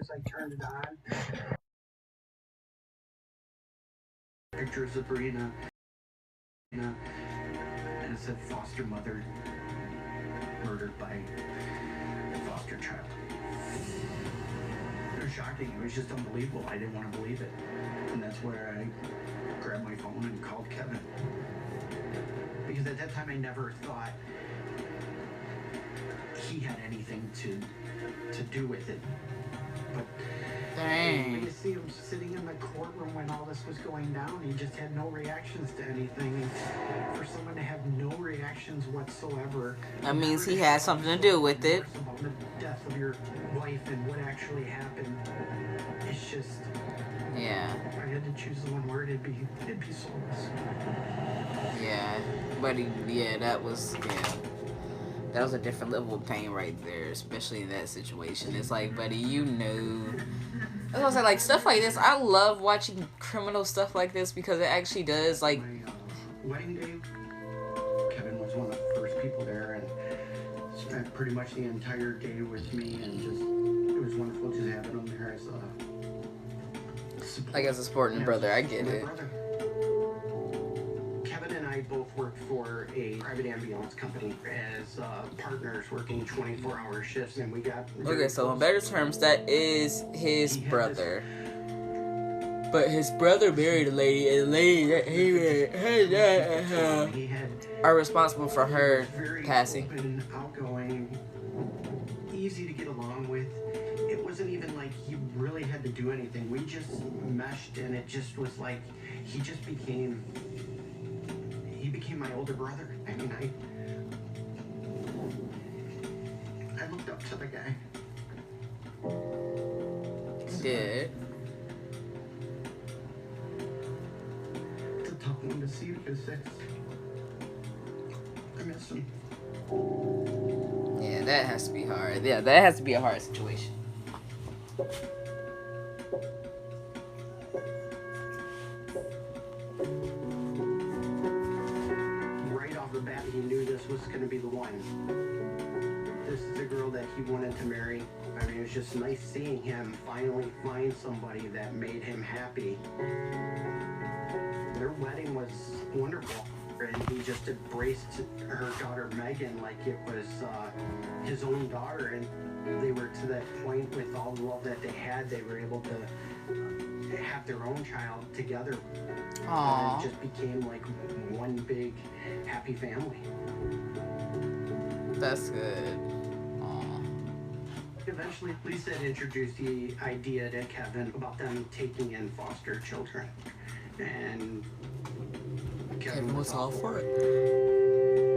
as I turned it on, picture of Sabrina, and it said foster mother murdered by a foster child. It was shocking. It was just unbelievable. I didn't want to believe it. And that's where I grabbed my phone and called Kevin. Because at that time I never thought he had anything to do with it. But dang. you see him sitting in the courtroom when all this was going down. He just had no reactions to anything. And for someone to have no reactions whatsoever, that means he had something to do with it. About the death of your wife and what actually happened. It's just, yeah. If I had to choose the one word, it'd be soulless. Yeah, but that was a different level of pain right there, especially in that situation. It's like, buddy, that's what I said, like, stuff like this, I love watching criminal stuff like this because it actually does, like... My wedding day, Kevin was one of the first people there and spent pretty much the entire day with me, and just, it was wonderful just having him there as a support. Like, as a supporting brother, I get it. Brother. Kevin and I both worked for a private ambulance company as partners working 24-hour shifts, and we got... Okay, so in better terms, that is his brother. But his brother married a lady, and the lady that he are responsible for her passing. Open, outgoing, easy to get along with. It wasn't even like he really had to do anything. We just meshed, and it just was like he became my older brother. I mean, I looked up to the guy. Did. It's a tough one to see because I miss him. Yeah, that has to be hard. Yeah, that has to be a hard situation. Right off the bat, he knew this was going to be the one. This is the girl that he wanted to marry. I mean, it was just nice seeing him finally find somebody that made him happy. Their wedding was wonderful, and he just embraced her daughter Megan like it was his own daughter, and they were to that point with all the love that they had, they were able to have their own child together. Aww. And it just became like one big happy family. That's good. Aww. Eventually, Lisa had introduced the idea to Kevin about them taking in foster children. And Kevin was all for it.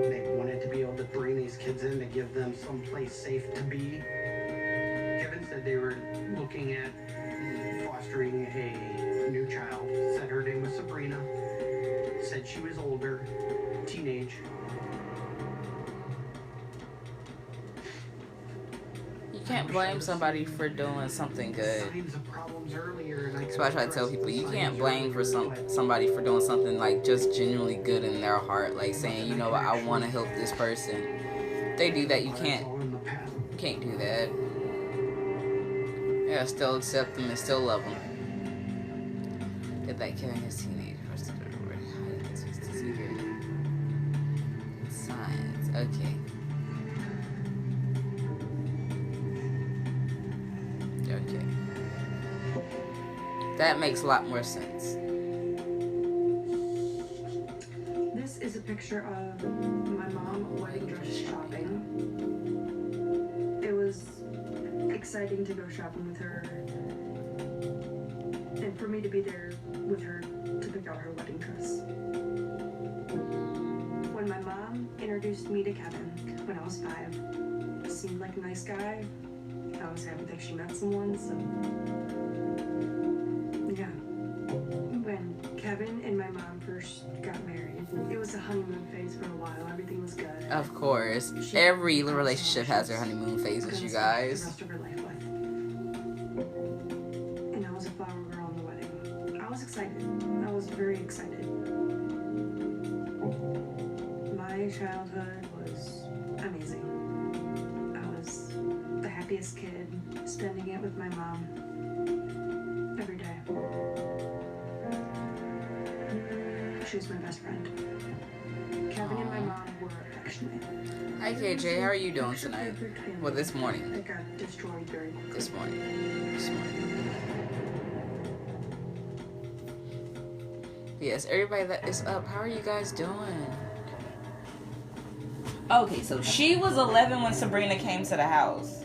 They wanted to be able to bring these kids in to give them some place safe to be. Kevin said they were looking at fostering a new child. Said her name was Sabrina. Said she was older, teenage. You can't blame somebody for doing something good. That's why I try to tell people, you can't blame for somebody for doing something like just genuinely good in their heart, like saying, you know what, I want to help this person. If they do that, you can't do that. Yeah, still accept them and still love them. Did that killing his teenager? Signs. Okay. Okay. That makes a lot more sense. This is a picture of my mom wedding dress shopping. It was exciting to go shopping with her, and for me to be there with her to pick out her wedding dress. When my mom introduced me to Kevin when I was 5, he seemed like a nice guy. I was happy that she met someone, so yeah. When Kevin and my mom first got married, it was a honeymoon phase for a while. Everything was good. Of course. Every relationship has their honeymoon phases, you guys. The rest of her life with. And I was a flower girl on the wedding. I was excited. I was very excited. My childhood was amazing. I was the happiest happiest kid, spending it with my mom every day. She was my best friend. Kevin and my mom were affectionate. Hi KJ, how are you doing tonight? Well, this morning. That got destroyed very quickly. This morning. Yes, everybody that is up, how are you guys doing? Okay, so she was 11 when Sabrina came to the house.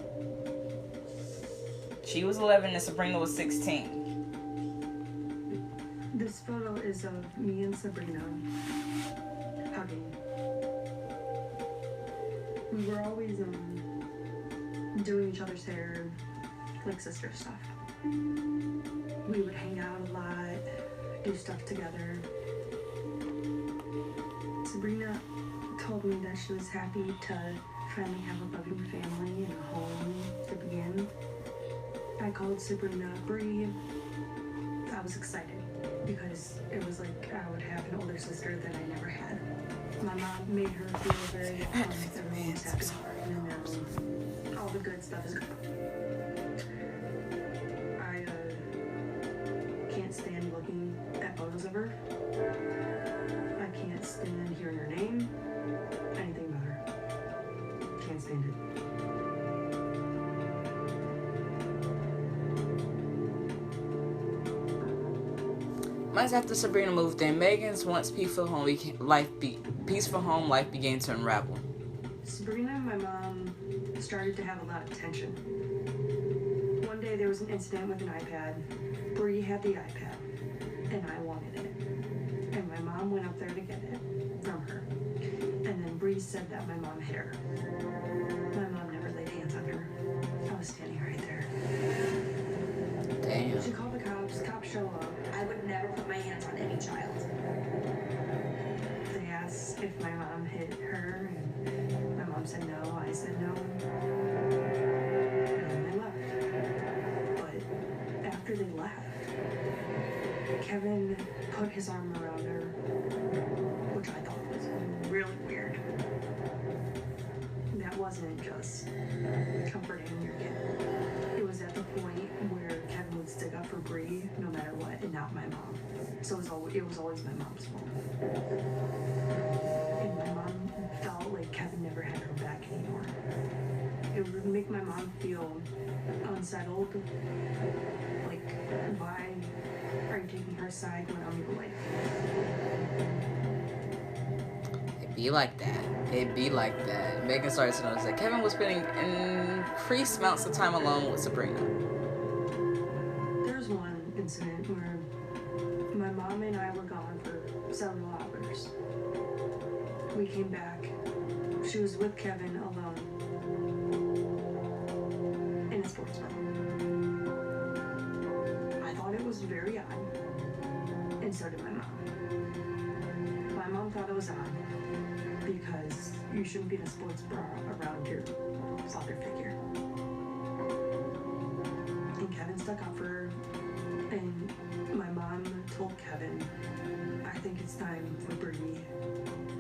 She was 11 and Sabrina was 16. This photo is of me and Sabrina hugging. We were always doing each other's hair, like sister stuff. We would hang out a lot, do stuff together. Sabrina told me that she was happy to finally have a loving family and a home to begin. I called Sabrina Bree. I was excited because it was like I would have an older sister that I never had. My mom made her feel very everyone was happy and all the good stuff is good. I can't stand looking at photos of her. I can't stand hearing her name, anything about her. Can't stand it. Months after Sabrina moved in, Megan's once peaceful home life began to unravel. Sabrina and my mom started to have a lot of tension. One day there was an incident with an iPad. Bree had the iPad, and I wanted it. And my mom went up there to get it from her. And then Bree said that my mom hit her. My mom never laid hands on her. I was standing right there. Damn. She called the cops. Cops show up. I would never put my hands on any child. They asked if my mom hit her, and my mom said no. I said no. And then they left. But after they left, Kevin put his arm around her, which I thought was really weird. That wasn't just comforting your kid. It was at the point where Kevin would stick up for Bree no matter what, and not my mom. So it was always my mom's fault. And my mom felt like Kevin never had her back anymore. It would make my mom feel unsettled. Like, why are you taking her side when I'm your wife? It be like that. It be like that. Megan started to notice that Kevin was spending increased amounts of time alone with Sabrina. There was one incident where my mom and I were gone for several hours. We came back. She was with Kevin alone in a sports bar. I thought it was very odd, and so did my mom. My mom thought it was odd because you shouldn't be in a sports bar around your father figure. And Kevin stuck up for her, and my mom told Kevin, I think it's time for Bree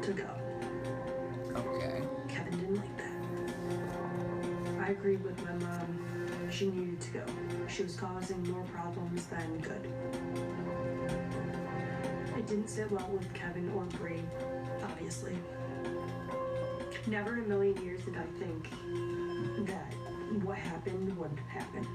to go. Okay. Kevin didn't like that. I agreed with my mom. She needed to go. She was causing more problems than good. It didn't sit well with Kevin or Bree, obviously. Never in a million years did I think that what happened would happen.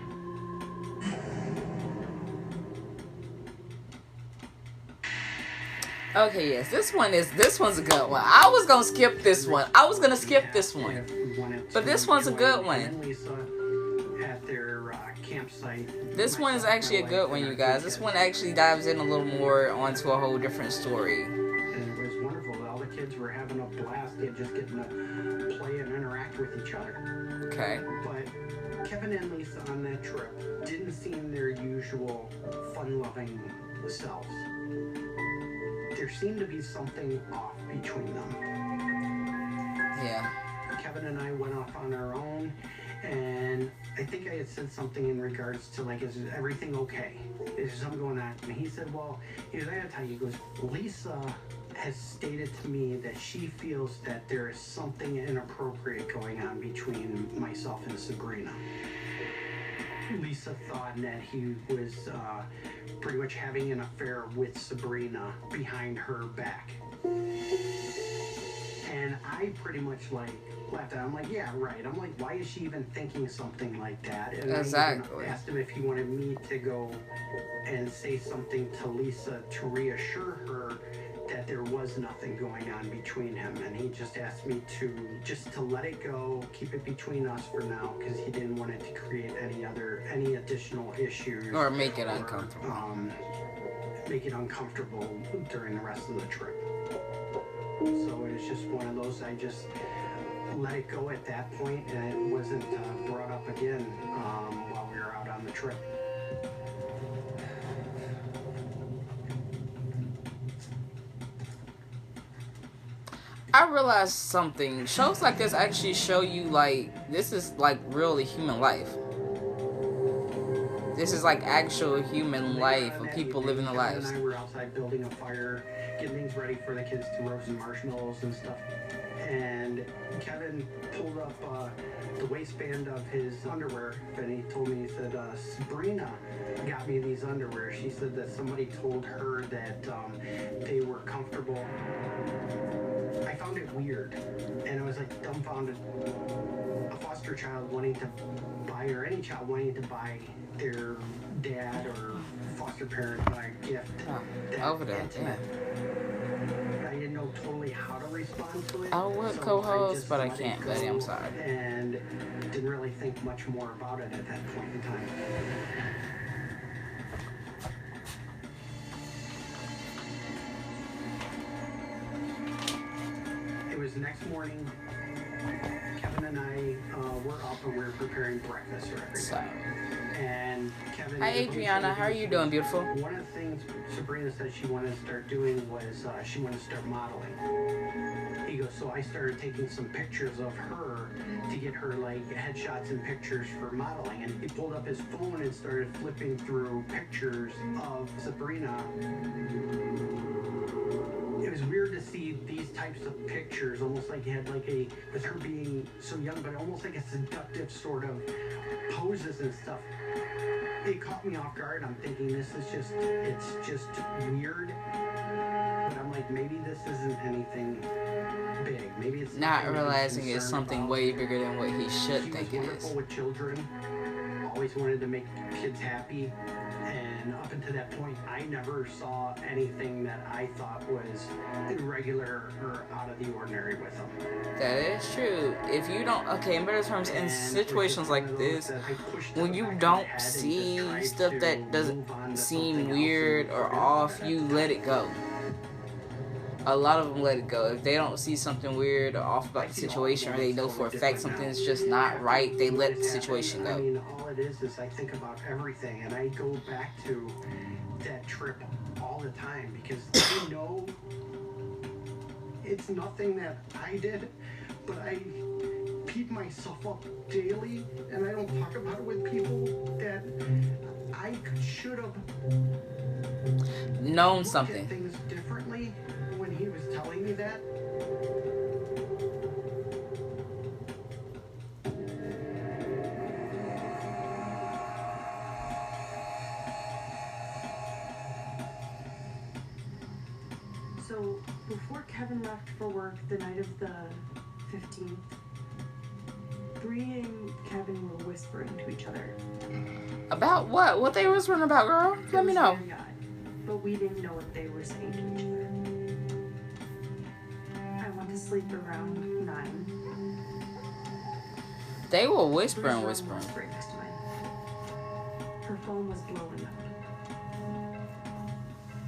Okay, yes, this one's a good one. I was gonna skip this one. But this one's a good one. At their campsite. This one is actually a good one, you guys. This one actually dives in a little more onto a whole different story. And it was wonderful. All the kids were having a blast. They're just getting to play and interact with each other. Okay. But Kevin and Lisa on that trip didn't seem their usual fun-loving selves. There seemed to be something off between them. Yeah. Kevin and I went off on our own, and I think I had said something in regards to, like, is everything okay? Is there something going on? And he said, well, I gotta tell you, he goes, Lisa has stated to me that she feels that there is something inappropriate going on between myself and Sabrina. Lisa thought that he was pretty much having an affair with Sabrina behind her back. And I pretty much like laughed at it. I'm like, yeah, right. I'm like, why is she even thinking something like that? And Exactly. I asked him if he wanted me to go and say something to Lisa to reassure her that there was nothing going on between him, and he just asked me to let it go, keep it between us for now, because he didn't want it to create any additional issues Or make it uncomfortable. Make it uncomfortable during the rest of the trip. So it was just one of those, I just let it go at that point, and it wasn't brought up again while we were out on the trip. I realized something. Shows like this actually show you, like, this is like really human life. This is like actual human life of people living their lives. Kevin and I were outside building a fire, getting things ready for the kids to roast marshmallows and stuff. And Kevin pulled up the waistband of his underwear, and he told me, he said, Sabrina got me these underwear. She said that somebody told her that they were comfortable. I found it weird, and I was like dumbfounded. A foster child wanting to buy, or any child wanting to buy their dad or foster parent a gift. Over that, yeah. I didn't know totally how to respond to it. I would co-host, but I can't, Betty. I'm sorry. And didn't really think much more about it at that point in time. It was the next morning. Kevin and I were up and we were preparing breakfast for everybody. Sorry. And Kevin. Hi, Adriana. How are you doing, beautiful? One of the things Sabrina said she wanted to start doing was she wanted to start modeling. He goes, so I started taking some pictures of her to get her like headshots and pictures for modeling. And he pulled up his phone and started flipping through pictures of Sabrina. It was weird to see these types of pictures, almost like he had like with her being so young, but almost like a seductive sort of poses and stuff. It caught me off guard. I'm thinking it's just weird. But I'm like, maybe this isn't anything big. Maybe it's not realizing it's something way bigger than what he should think it is. She was wonderful with children. Always wanted to make kids happy. And up until that point, I never saw anything that I thought was irregular or out of the ordinary with them. That is true. If you don't, okay, in better terms, in situations like this, when you don't see stuff that doesn't seem weird or off, you let it go. A lot of them let it go. If they don't see something weird or off about the situation, or they know for a fact something's just not right, they let the situation go. I mean, all it is I think about everything, and I go back to that trip all the time because I know it's nothing that I did, but I beat myself up daily, and I don't talk about it with people that I should have known something. Things differently when he was telling me that. So before Kevin left for work the night of the 15th, Bree and Kevin were whispering to each other. About what? What they were whispering about, girl? Let me know. Very odd, but we didn't know what they were saying to each other. I went to sleep around 9. They were whispering. Was right next to mine. Her phone was blowing up.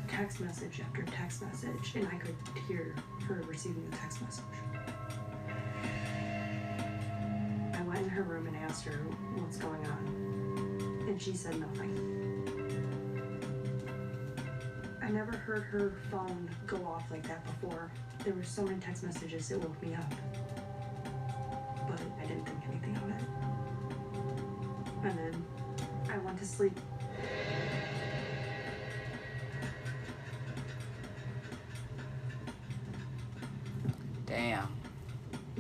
Text message after text message, and I could hear her receiving the text message. I went in her room and asked her what's going on, and she said nothing. I never heard her phone go off like that before. There were so many text messages it woke me up, but I didn't think anything of it. And then I went to sleep.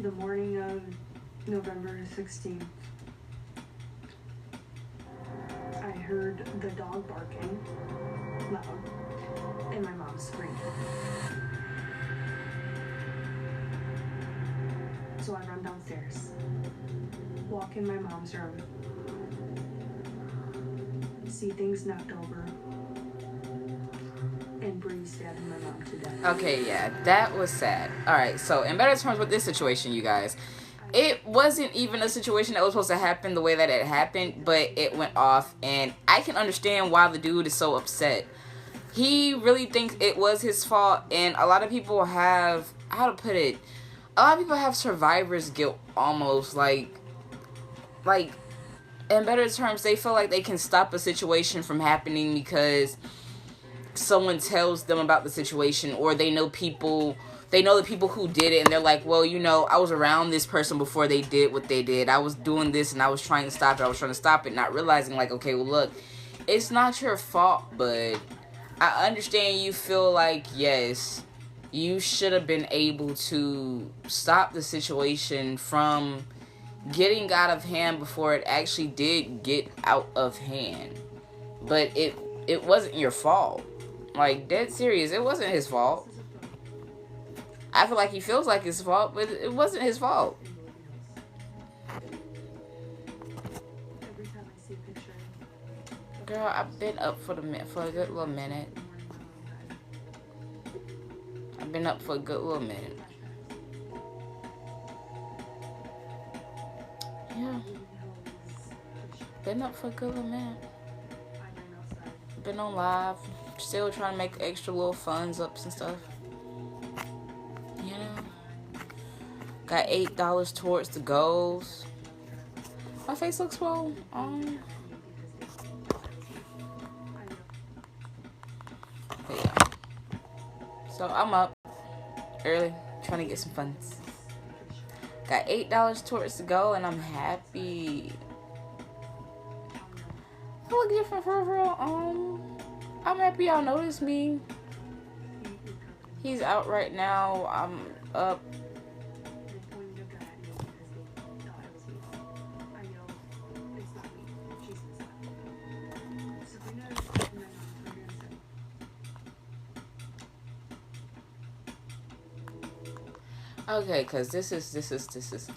The morning of November 16th, I heard the dog barking loud and my mom screaming. So I run downstairs, walk in my mom's room, see things knocked over, and Bree stabbing my mom to death. Okay, yeah, that was sad. Alright, so in better terms with this situation, you guys, it wasn't even a situation that was supposed to happen the way that it happened, but it went off, and I can understand why the dude is so upset. He really thinks it was his fault, and a lot of people have, how to put it, a lot of people have survivor's guilt almost, like in better terms, they feel like they can stop a situation from happening because someone tells them about the situation, or they know the people who did it, and they're like, well, you know, I was around this person before they did what they did. I was doing this and I was trying to stop it, not realizing, like, okay, well, look, it's not your fault, but I understand you feel like, yes, you should have been able to stop the situation from getting out of hand before it actually did get out of hand. But it wasn't your fault. Like, dead serious, it wasn't his fault. I feel like he feels like it's his fault, but it wasn't his fault. Every time I see a picture, Girl, I've been up for a good little minute. Yeah. Been up for a good little minute. Been on live. Still trying to make extra little funds ups and stuff. You know. Got $8 towards the goals. My face looks swole. But yeah. So I'm up early, trying to get some funds. Got $8 towards the goal, and I'm happy. I look different for real. I'm happy y'all noticed me. He's out right now. I'm up. Okay, cause this is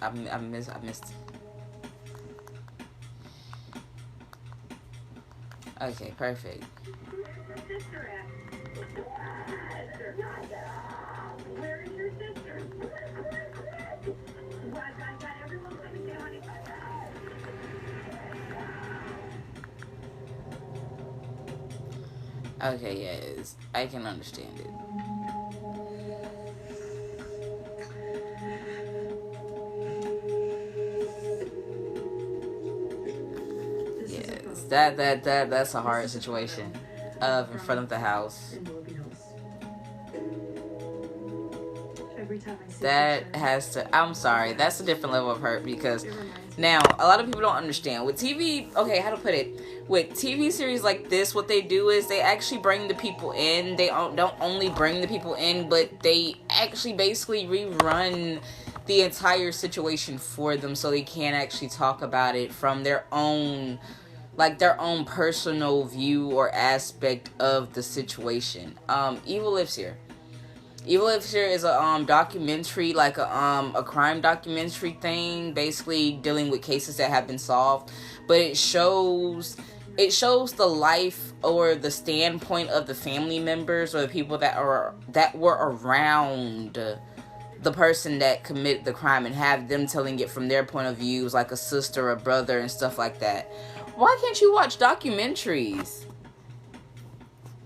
I missed. Okay, perfect. Where is your sister? I got everyone coming down. Okay, yes, I can understand it. Yes, that's a hard situation. In front of the house. That has to, I'm sorry, that's a different level of hurt, because now a lot of people don't understand with TV. Okay, how to put it, with TV series like this, what they do is they actually bring the people in. They don't only bring the people in, but they actually basically rerun the entire situation for them, so they can actually talk about it from their own, like their own personal view or aspect of the situation. Evil Lives Here. Evil Lives Here is a documentary, like a crime documentary thing, basically dealing with cases that have been solved. But it shows the life or the standpoint of the family members or the people that were around the person that committed the crime, and have them telling it from their point of views, like a sister, a brother, and stuff like that. Why can't you watch documentaries?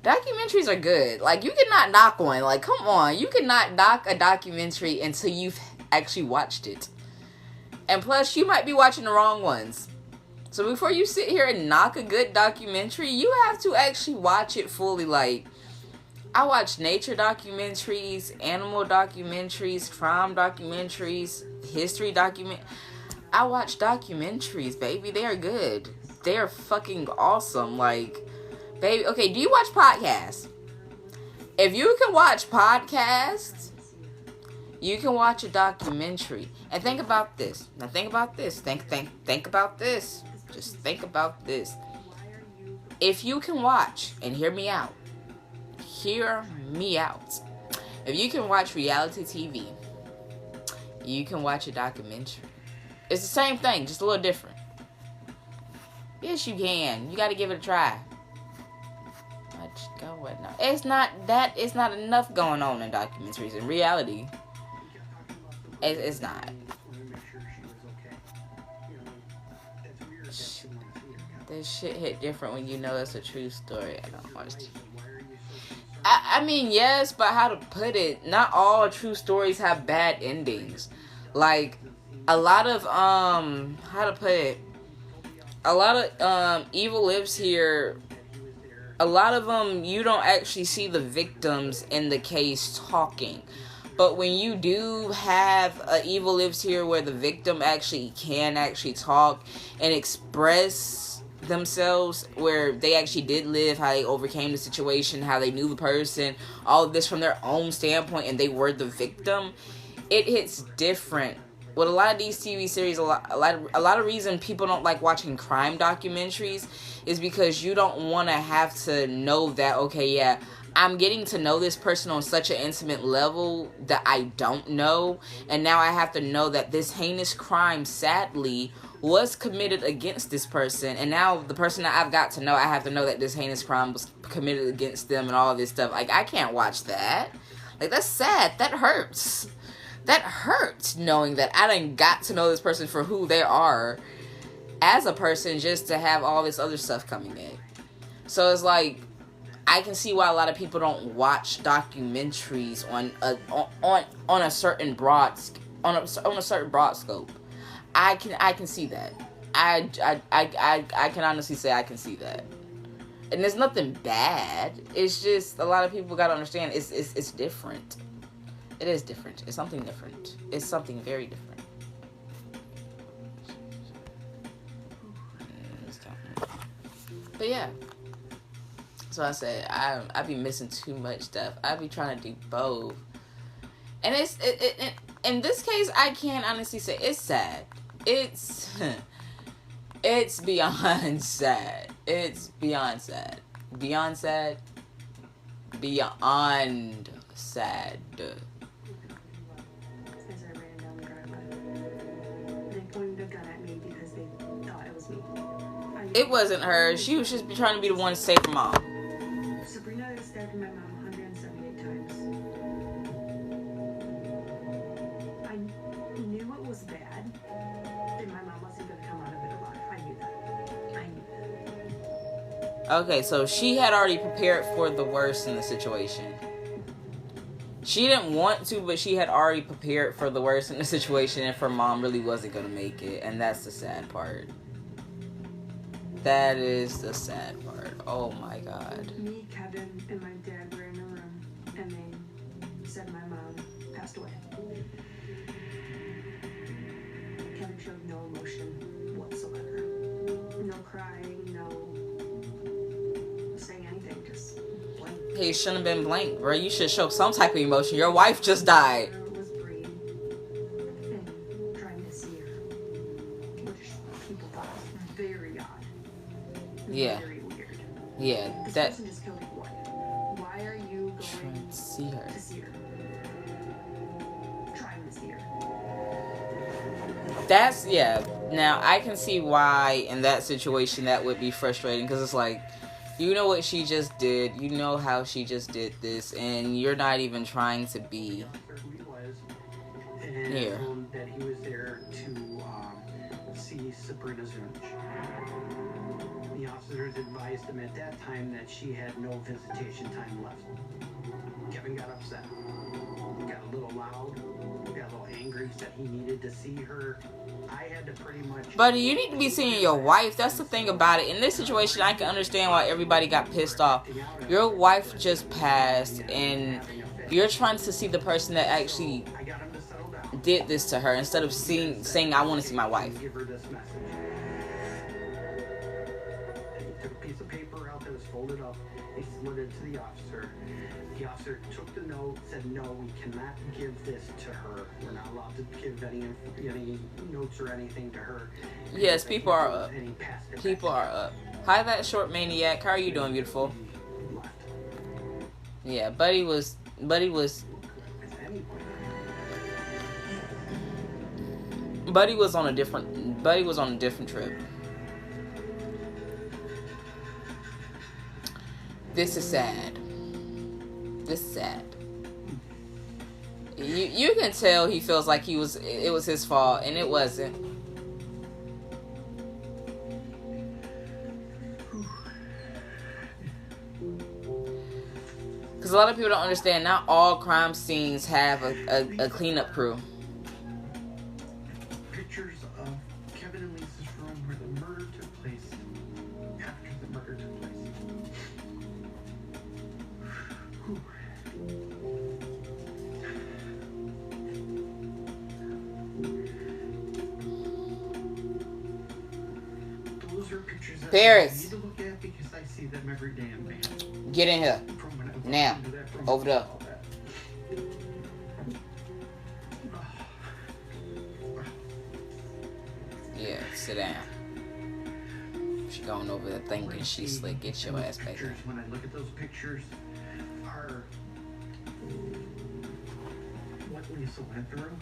Documentaries are good. Like, you cannot knock one. Like, come on. You cannot knock a documentary until you've actually watched it. And plus, you might be watching the wrong ones. So before you sit here and knock a good documentary, you have to actually watch it fully. Like, I watch nature documentaries, animal documentaries, crime documentaries, history I watch documentaries, baby. They are good. They are fucking awesome. Like, baby, okay, do you watch podcasts? If you can watch podcasts, You can watch a documentary and think about this. Now think about this. Think about this. Just think about this. If you can watch, and hear me out. Hear me out. If you can watch reality TV, you can watch a documentary. It's the same thing, just a little different. Yes, you can. You got to give it a try. Let's go with no. It's not that. It's not enough going on in documentaries. In reality, it's not. This shit hit different when you know it's a true story. I don't watch TV. I mean, yes, but how to put it? Not all true stories have bad endings. Like, a lot of, how to put it? A lot of, Evil Lives Here, a lot of them, you don't actually see the victims in the case talking. But when you do have Evil Lives Here where the victim actually can actually talk and express themselves, where they actually did live, how they overcame the situation, how they knew the person, all of this from their own standpoint, and they were the victim, it hits different. With a lot of these TV series, a lot of reason people don't like watching crime documentaries is because you don't want to have to know that, okay, yeah, I'm getting to know this person on such an intimate level that I don't know, and now I have to know that this heinous crime, sadly, was committed against this person, and now the person that I've got to know, I have to know that this heinous crime was committed against them and all this stuff. Like, I can't watch that. Like, that's sad. That hurts. That hurts, knowing that I done got to know this person for who they are as a person just to have all this other stuff coming in. So it's like, I can see why a lot of people don't watch documentaries on a certain broad scope. I can see that. I can honestly say I can see that. And there's nothing bad. It's just a lot of people gotta understand it's different. It is different. It's something different. It's something very different. But yeah. So I said I be missing too much stuff. I be trying to do both. And it in this case, I can't honestly say it's sad. It's beyond sad. It's beyond sad. Beyond sad. Beyond sad. As I ran down the driveway, they pointed a gun at me because they thought it was me. It wasn't her. She was just trying to be the one to save her mom. Sabrina stabbed my mom 178 times. I knew it was bad, and my mom wasn't going to come out of it alive. I knew that. Okay, so she had already prepared for the worst in the situation. She didn't want to, but she had already prepared for the worst in the situation if her mom really wasn't going to make it. And that's the sad part. That is the sad part. Oh my God. Me, Kevin, and my dad were in a room, and they said my mom passed away. Kevin showed no emotion whatsoever. No crying, no saying anything, just blank. Hey, shouldn't have been blank, bro. You should show some type of emotion. Your wife just died. Was breathing and trying to see her, which people thought was very odd. Yeah. Very weird. Yeah, This that. person just killed your wife. Why are you Trying going to see her. to see her? Trying to see her. That's, yeah. Now, I can see why in that situation that would be frustrating, because it's like, you know what she just did, you know how she just did this, and you're not even trying to be here. That he was there to see Sabrina Zunch. The officers advised him at that time that she had no visitation time left. Kevin got upset. Got a little loud. Got a little angry. Said he needed to see her. I had to pretty much... Buddy, you need to be seeing your wife. That's the thing about it. In this situation, I can understand why everybody got pissed off. Your wife just passed, and you're trying to see the person that actually did this to her instead of saying, I want to see my wife. Give her this message. And he took a piece of paper out that was full folded up. They slid it to the officer. The officer took the note, said, no, we cannot give this to her. We're not allowed to give any notes or anything to her. Yes, people are up. People are up. Hi, that short maniac. How are you doing, beautiful? Yeah, Buddy was Buddy was on a different trip. This is sad. This is sad. You can tell he feels like it was his fault, and it wasn't. Because a lot of people don't understand, not all crime scenes have a cleanup crew. Pictures of Kevin and Lisa's room where the murder took place. After the murder took place. Those are pictures that Paris. I need to look at because I see them every damn day. Get in here. Now. Over there. Yeah, sit down. She going over there thinking she's slick. Get your ass back here. When I look at those pictures, are what Lisa went through.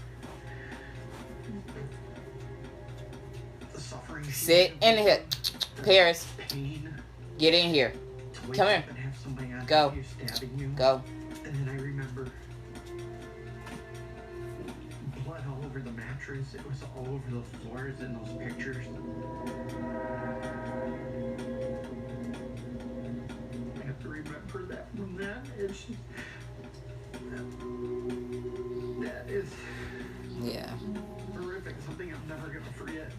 The suffering. Sit in here. Paris. Pain. Get in here. Come here. Go. Go. And then I remember blood all over the mattress. It was all over those floors in those pictures. I have to remember that from that. It's just, that is horrific. Something I'm never gonna forget.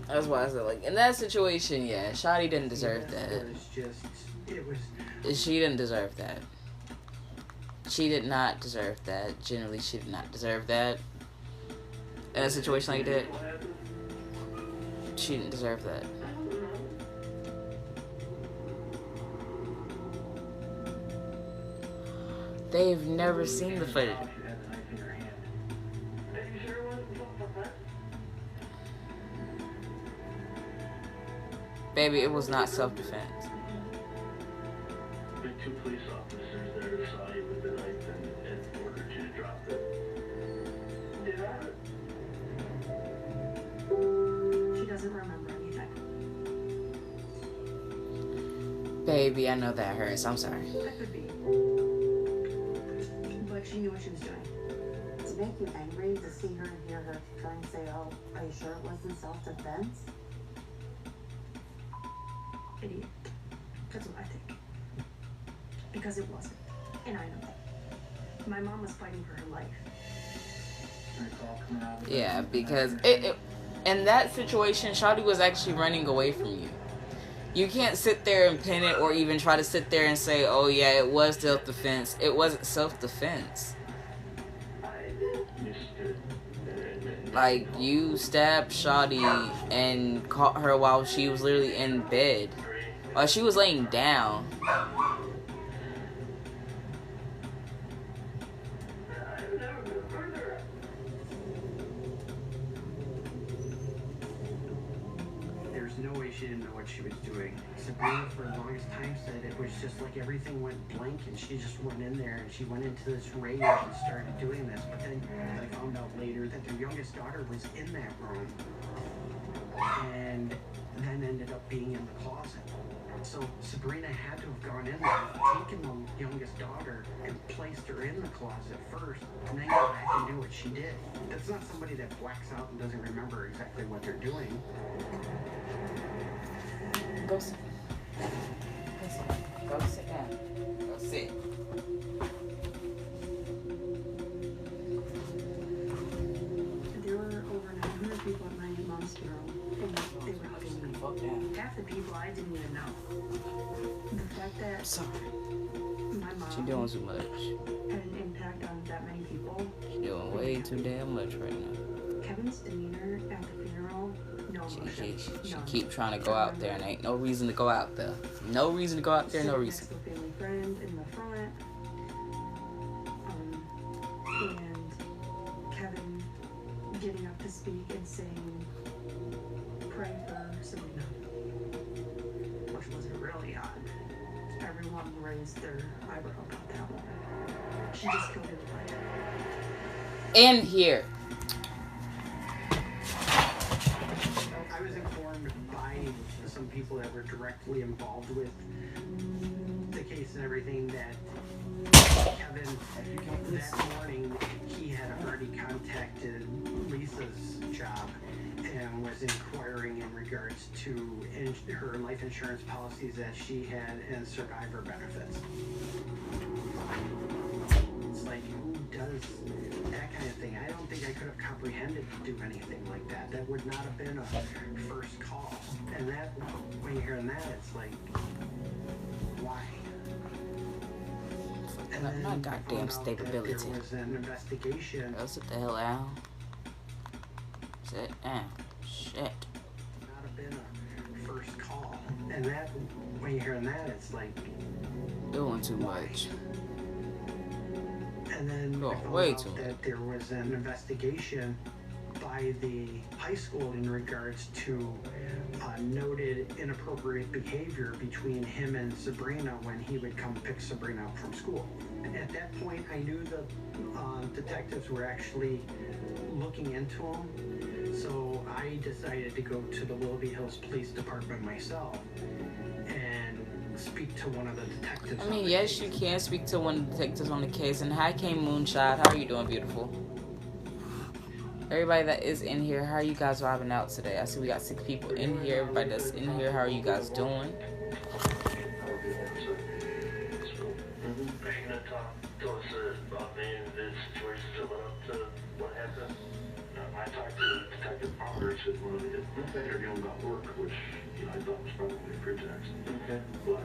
That's why I said, like, in that situation, yeah, Shotty didn't deserve that. She didn't deserve that. She did not deserve that. Generally, she did not deserve that. In a situation like that, she didn't deserve that. They've never seen the footage. Baby, it was not self-defense. The two police officers there saw you with the knife and ordered you to drop it. Yeah. She doesn't remember anything. Baby, I know that hurts. I'm sorry. That could be. But she knew what she was doing. To make you angry to see her and hear her try and say, oh, are you sure it wasn't self-defense? Idiot. That's what I think. Because it wasn't. And I know that. My mom was fighting for her life. Yeah, because in that situation, Shawty was actually running away from you. You can't sit there and pin it or even try to sit there and say, oh yeah, it was self-defense. It wasn't self-defense. Like, you stabbed Shawty and caught her while she was literally in bed. While she was laying down. There's no way she didn't know what she was doing. Sabrina, for the longest time, said it was just like everything went blank and she just went in there and she went into this rage and started doing this. But then I found out later that their youngest daughter was in that room and then ended up being in the closet. So Sabrina had to have gone in there, taken the youngest daughter, and placed her in the closet first, and then go back and do what she did. That's not somebody that blacks out and doesn't remember exactly what they're doing. Go sit. Go sit down. Go sit. There were over 900 people at my mom's funeral, and they were hugging me. Half the people I didn't even know. The fact that Sorry. my mom She doing too much. had an impact on that many people. She doing way too damn much right now. Kevin's demeanor at the funeral, No She emotion. keep trying to go out there, and ain't no reason to go out there. No reason to go out there, no reason. Next to a family friend in the front. And Kevin getting up to speak and saying, pray for Sabrina. Which was really odd. Everyone raised their eyebrow about that one. She just killed everybody. In here. I was informed by some people that were directly involved with the case and everything that Kevin, that morning, he had already contacted Lisa's job and was inquiring in regards to her life insurance policies that she had and survivor benefits. It's like, who does that kind of thing? I don't think I could have comprehended to do anything like that. That would not have been a first call. And that, when you're hearing that, it's like, why? And then My goddamn stability. there was an investigation. Go sit the hell down. Sit down. Shit. Not have been a first call. And that, when you're hearing that, it's like, Doing too much. and then Oh, I found way out too that there was an investigation by the high school in regards to noted inappropriate behavior between him and Sabrina when he would come pick Sabrina up from school. At that point, I knew the detectives were actually looking into him, so I decided to go to the Willoughby Hills Police Department myself and speak to one of the detectives. I on mean, the yes, case. you can speak to one of the detectives on the case. And hi, Kane Moonshot. How are you doing, beautiful? Everybody that is in here, how are you guys vibing out today? I see we got 6 people in here. Everybody that's in here, how are you guys doing? Are you gonna talk to us about the situations that led up to what happened? I talked to Detective Roberts with one of the interviewing about work, which I thought was probably a pretext. Okay. But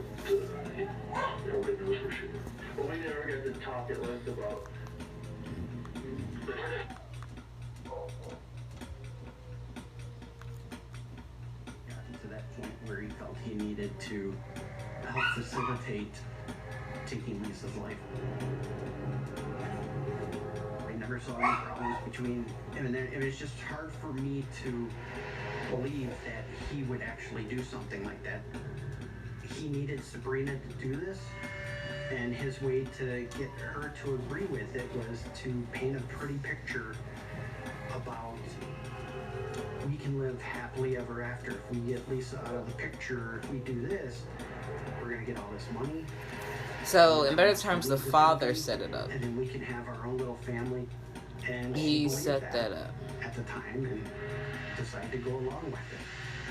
everybody knows where she was. Well, we never got to talk at length about. Gotten to that point where he felt he needed to help facilitate taking Lisa's life. I never saw any problems between him and it was just hard for me to believe that he would actually do something like that. He needed Sabrina to do this, and his way to get her to agree with it was to paint a pretty picture about we can live happily ever after. If we get Lisa out of the picture, if we do this, we're gonna get all this money. So, in better terms, the father set it up. And then we can have our own little family. And He she believed set that up. at the time and decided to go along with it.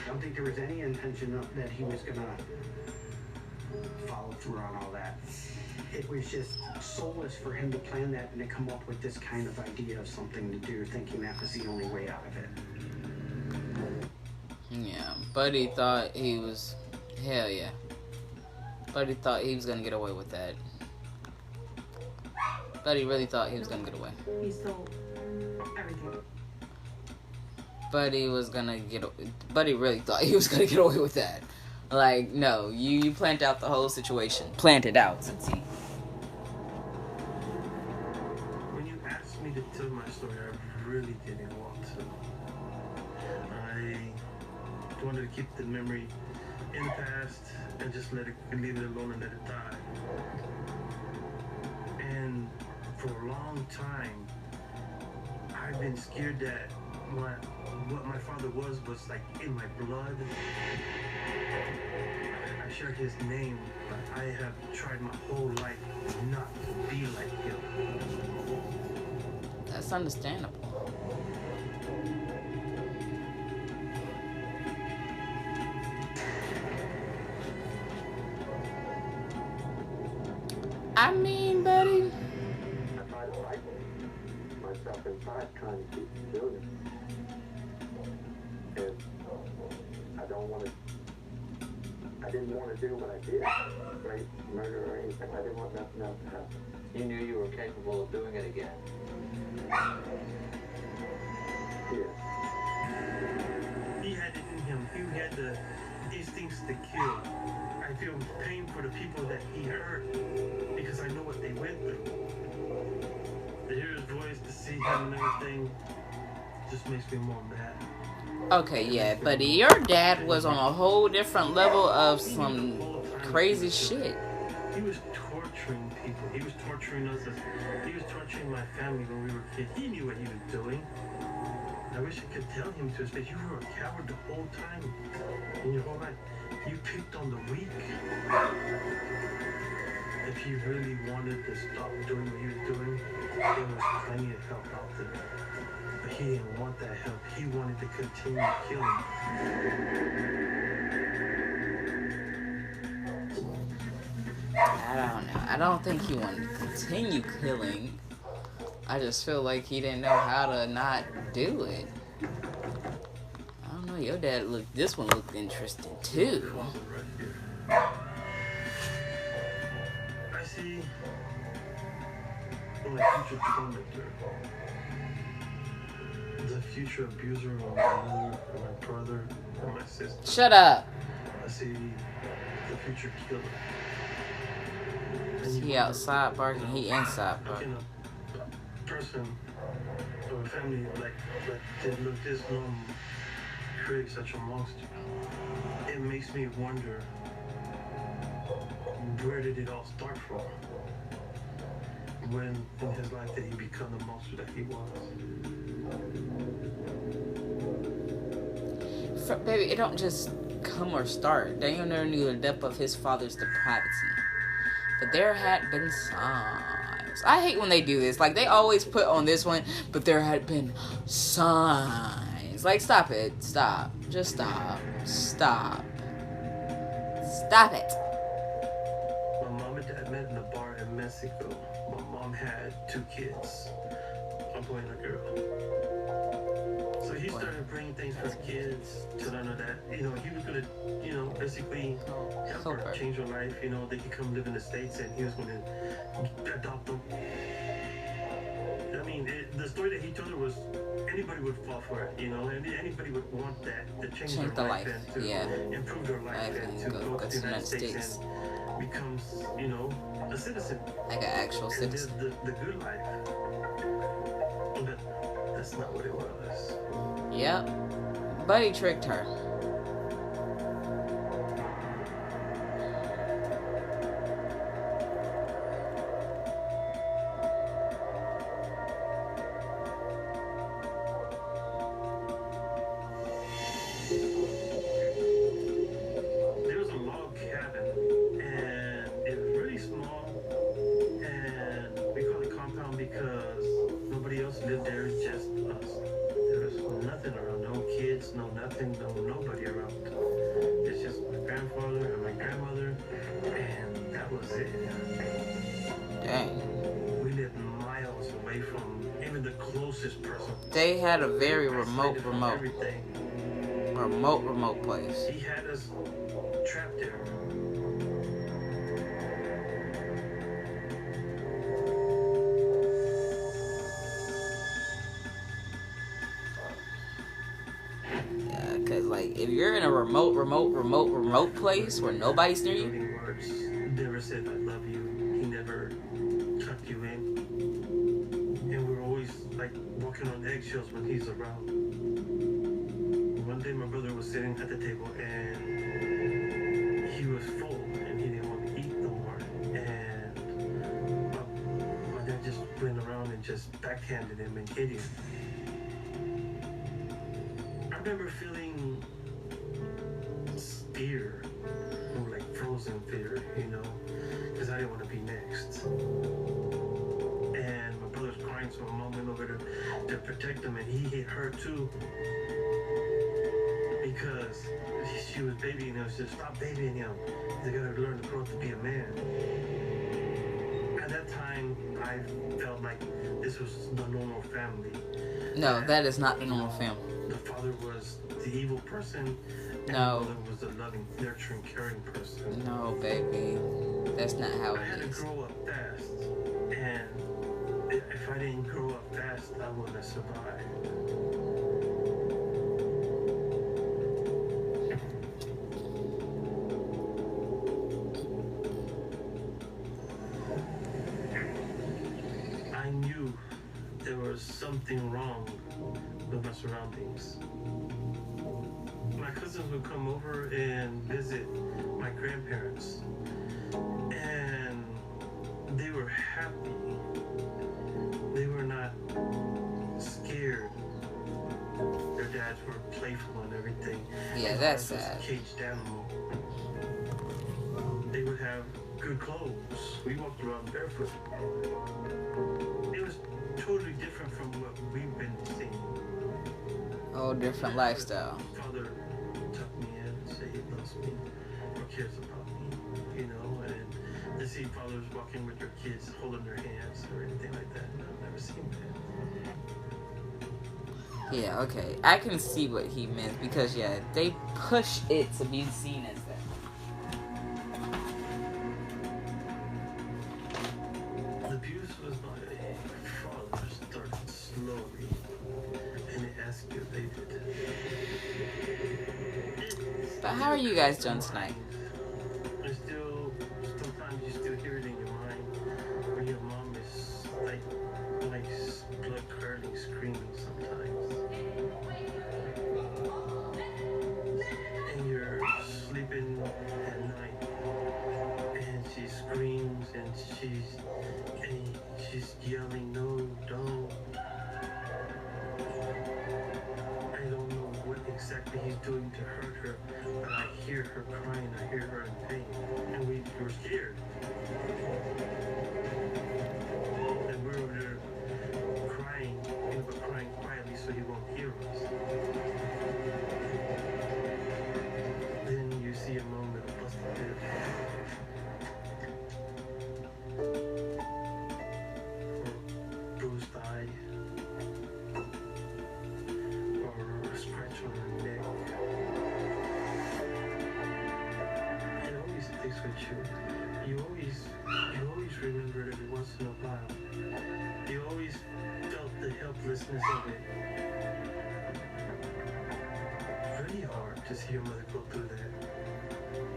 I don't think there was any intention of that he was gonna follow through on all that. It was just soulless for him to plan that and to come up with this kind of idea of something to do, thinking that was the only way out of it. Yeah, Buddy thought he was... Hell yeah. Buddy thought he was gonna get away with that. Buddy really thought he was gonna get away. He stole everything. Buddy really thought he was gonna get away with that. Like, no, you planned out the whole situation. Planned it out, since he... When you asked me to tell my story, I really didn't want to. I wanted to keep the memory in the past and just leave it alone and let it die. And for a long time, I've been scared that what my father was like in my blood. I shared his name, but I have tried my whole life not to be like him. That's understandable. I mean, buddy. I try to fight myself inside, trying to keep doing it. And I didn't want to do what I did, rape, murder, or anything. I didn't want nothing else to happen. You knew you were capable of doing it again? Yes. He had had the instincts to kill. I feel pain for the people that he hurt because I know what they went through. To hear his voice, to see him and everything, just makes me more mad. Okay, yeah, but your dad was on a whole different level of some crazy shit. He was torturing people. He was torturing us. He was torturing my family when we were kids. He knew what he was doing. I wish I could tell him to his face, you were a coward the whole time. In your whole life, you picked on the weak. If he really wanted to stop doing what he was doing, there was plenty of help out there. But he didn't want that help. He wanted to continue killing. I don't know. I don't think he wanted to continue killing. I just feel like he didn't know how to not do it. I don't know. Your dad looked. This one looked interesting too. I see my future tormentor, the future abuser of my mother, and my brother, and my sister. Shut up. I see the future killer. He outside barking. He inside barking. A person or a family like that did look this normal create such a monster. It makes me wonder, where did it all start from? When in his life did he become the monster that he was? Baby, it don't just come or start. Daniel never knew the depth of his father's depravity. But there had been signs. I hate when they do this. Like, they always put on this one, but there had been signs. Like, stop it. Stop. Just stop. Stop. Stop it. My mom and dad met in a bar in Mexico. My mom had 2 kids, a boy and a girl. So he started bringing things for his kids to learn that, he was going to, basically help her change her life. They could come live in the States and he was going to adopt them. I mean, the story that he told her was anybody would fall for it, and anybody would want that to change their life and to improve their life and to go to the United States and becomes, a citizen. Like an actual citizen. The good life. But that's not what it was. Yep. Buddy tricked her. There was a log cabin, and it was really small, and we call it compound because nobody else lived there, just us. There was nothing around, no kids, no nothing, nobody around. It's just my grandfather and my grandmother, and that was it. Dang. We lived miles away from even the closest person. They had a very remote place. He had us trapped there. Yeah, cause like if you're in a remote place where nobody's near you. Words. Never said I love you. He never tucked you in. And we're always like walking on eggshells when he's around. One day my brother was sitting at the table and he was full and he didn't want to eat no more. And my dad just went around and just backhanded him and hit him. I remember feeling fear, or like frozen fear, because I didn't want to be next. And my brother's crying, so my mom went over to protect him, and he hit her too. Because she was babying him. She said, stop babying him. They gotta learn to grow up to be a man. At that time, I felt like this was the normal family. No, that is not the normal family. The father was the evil person. And No. the mother was the loving, nurturing, caring person. No, baby. That's not how I had it to is. grow up fast. And if I didn't grow up fast, I wouldn't have survived. was something wrong with my surroundings. My cousins would come over and visit my grandparents, and they were happy. They were not scared. Their dads were playful and everything. Yeah, that's sad. A caged animal. They would have good clothes. We walked around barefoot. It was totally different from what we've been seeing. Oh, different lifestyle. Father took me in and said he loves me or cares about me, you know, and to see fathers walking with their kids, holding their hands or anything like that, I've never seen that. Yeah, okay. I can see what he meant because, yeah, they push it to be seen as that. The abuse was my father started slowly, and it escalated. But how are you guys doing tonight? There's still, sometimes you still hear it in your mind where your mom is like blood curdling, screaming sometimes. And you're sleeping at night, and she screams and she's yelling, no, don't. I don't know what exactly he's doing to hurt her, but I hear her crying, I hear her in pain, and we were scared. And we're over there crying, but crying quietly so he won't hear us. Then you see a moment of busted lip. Or bruised eye. Or a scratch on her neck. It always sticks with you. You always remember it every once in a while. You always felt the helplessness of it. It's really hard to see your mother go through that.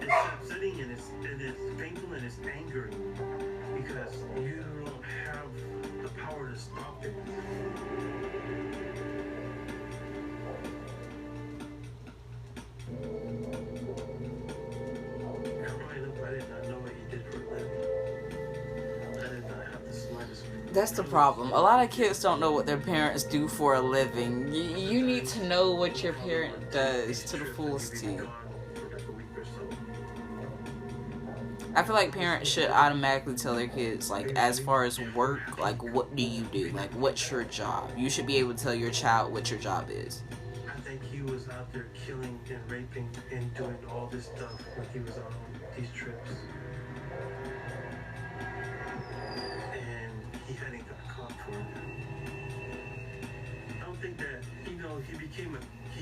It's upsetting and it's painful and it's angering because you don't have the power to stop it. Growing up, I did not know what he did for a living. I did not have the slightest. That's the problem. A lot of kids don't know what their parents do for a living. You need to know what your parent does to the fullest to you. I feel like parents should automatically tell their kids, like, as far as work, like, what do you do? Like, what's your job? You should be able to tell your child what your job is. I think he was out there killing and raping and doing all this stuff when he was on these trips. And he hadn't got caught for it. I don't think that, he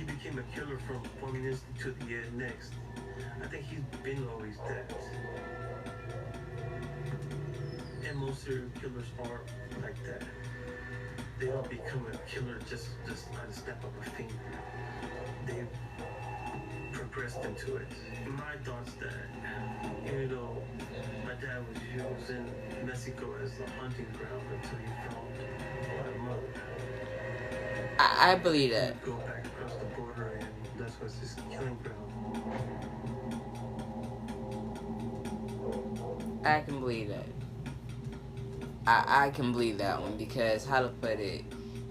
became a killer from Performing Institute to the end next. I think he's been always that. And most serial killers are like that. They don't become a killer just by the snap of a finger. They progressed into it. My thoughts that, my dad was using Mexico as a hunting ground until he found my mother. I believe that. He'd go back across the border and that was his killing ground. I can believe that. I can believe that one because, how to put it,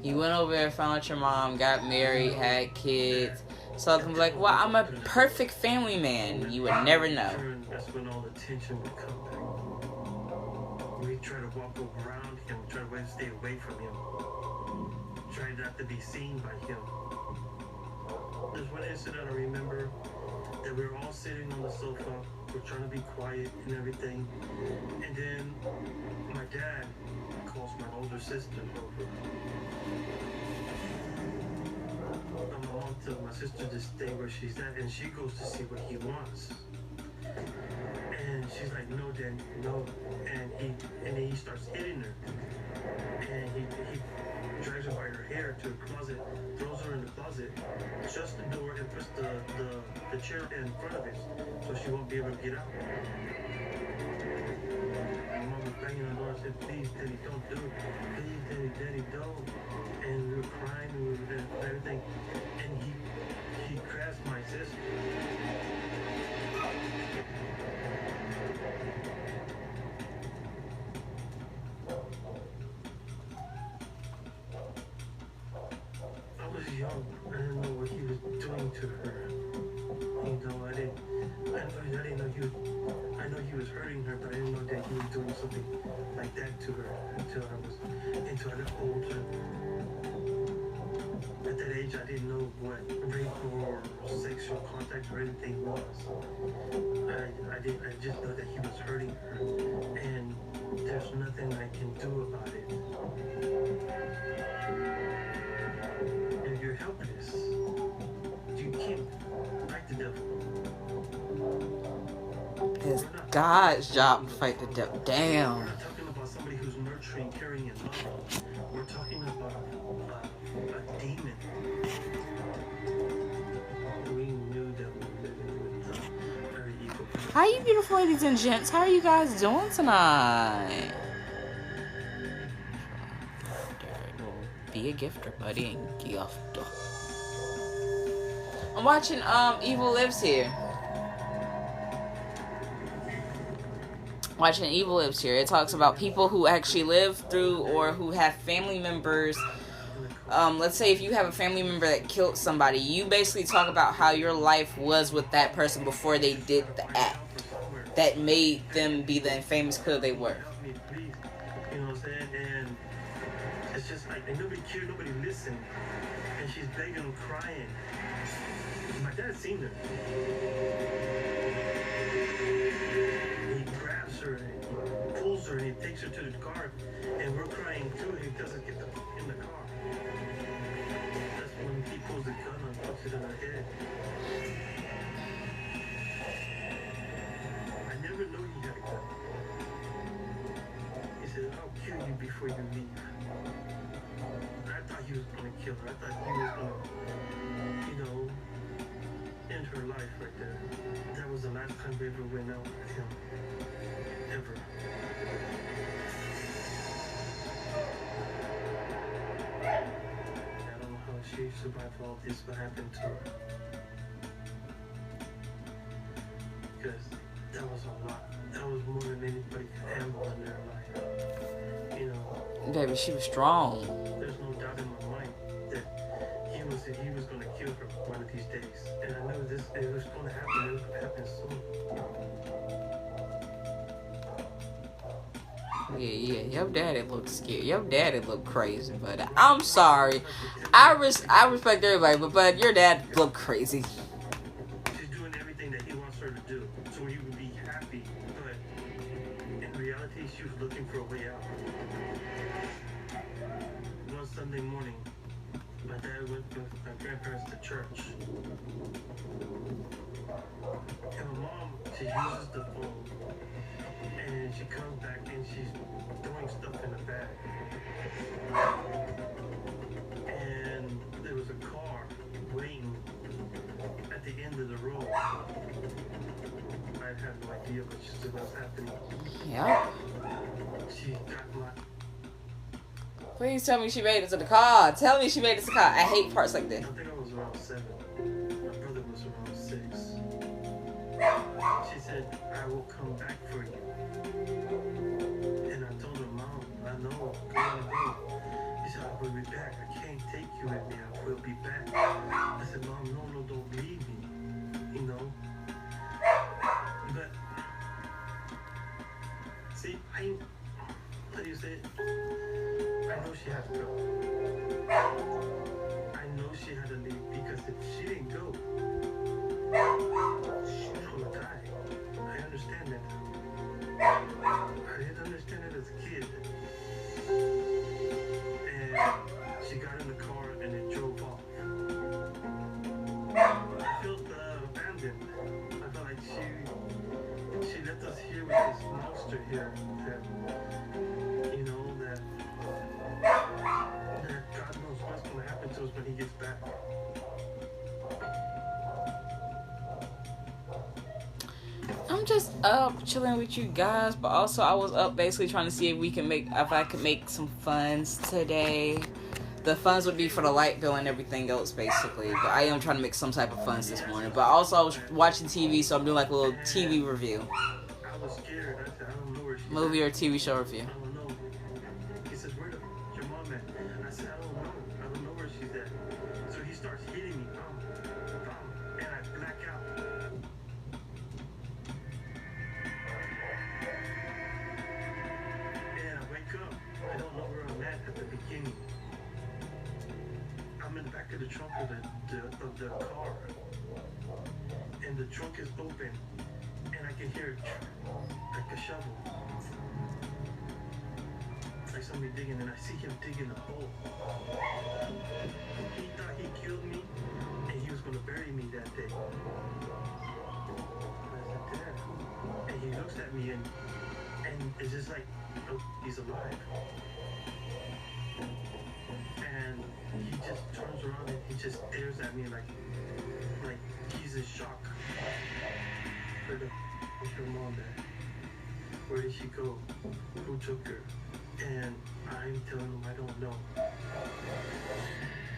you went over there, found out your mom, got married, had kids, so I can be like, well, I'm a perfect family man. You would never know. That's when all the tension would come back. We try to walk around him, try to stay away from him, try not to be seen by him. There's one incident I remember that we were all sitting on the sofa, we're trying to be quiet and everything, and then my dad calls my older sister over. My mom tells my sister to stay where she's at, and she goes to see what he wants. And she's like, no, Daddy, no. And then he starts hitting her. And he drags her by her hair to a closet, throws her in the closet, shuts the door, and puts the chair in front of it so she won't be able to get out. My mom was banging on the door and said, please, Daddy, don't do it. Please, Daddy, don't. exist. I was young. I didn't know what he was doing to her. You know, I didn't know I know he was hurting her, but I didn't know that he was doing something like that to her until I got older. At that age, I didn't know what rape or sexual contact or anything was. I just know that he was hurting her, and there's nothing I can do about it. And you're helpless. You can't fight the devil. It's God's job to fight the devil. Damn. We're not talking about somebody who's nurturing, caring, and loving. We're talking about a demon. We knew that we were living with a very evil person. How you beautiful ladies and gents? How are you guys doing tonight? Be a gifter, buddy, and gift. I'm watching Evil Lives here. Watching Evil Lives here. It talks about people who actually live through or who have family members. Let's say if you have a family member that killed somebody, you basically talk about how your life was with that person before they did the act that made them be the infamous killer they were. You know what I'm saying? And it's just like, and nobody cared, nobody listened. And she's begging and crying. My dad seen her. He grabs her and he pulls her and he takes her to the car. And we're crying too, and he doesn't get in the car. That's when he pulls the gun and puts it in her head. I never knew he had a gun. He said, I'll kill you before you leave. I thought he was going to kill her. I thought he was going to, you know, end her life right there. That was the last time we ever went out with him. Ever. I don't know how she survived all this, what happened to her. Because that was a lot. That was more than anybody could handle in their life. You know. Baby, she was strong. There's no doubt in my mind that he was going to kill her one of these days. And I knew it was going to happen. It was going to happen soon. Yeah, your daddy looked scared. Your daddy looked crazy, but I'm sorry. I respect everybody, but your dad looked crazy. She's doing everything that he wants her to do, so he would be happy. But in reality, she was looking for a way out. One Sunday morning, my dad went with my grandparents to church. And my mom, she uses the phone. And she comes back and she's throwing stuff in a bag. And there was a car waiting at the end of the road. I had no idea what was happening. Yep. She got my... Please tell me she made it to the car. Tell me she made it to the car. I hate parts like this. I think I was around 7. My brother was around 6. She said, I will come back for you. And I told her, Mom, I know, go. She said, I will be back. I can't take you with me. I will be back. I said, Mom, no, don't leave me. You know? But, see, how do you say it? I know she had to go. I know she had to leave because if she didn't go, she would die. I understand that. I didn't understand it as a kid. And she got in the car and it drove off. I felt abandoned. I felt like she left us here with this monster here that, you know, that God knows what's going to happen to us when he gets back. I'm just up chilling with you guys, but also I was up basically trying to see if I could make some funds today. The funds would be for the light bill and everything else, basically. But I am trying to make some type of funds this morning. But also, I was watching TV, so I'm doing like a little TV review. I was scared. I said, I don't know where she's Movie or TV show review. I don't know. He says, where's your mom at? I said, I don't know. I don't know where she's at. So he starts hitting me. And I black out. And I wake up. I don't know where I'm at the beginning. I'm in the back of the trunk of the car. And the trunk is open. And I can hear like a shovel. Like somebody digging, and I see him digging a hole. He thought he killed me, and he was gonna bury me that day. I said, Dad. And he looks at me, and it's just like, oh, he's alive. And he just turns around and he just stares at me like he's in shock. Where's your mom at? Where did she go? Who took her? And I'm telling him I don't know.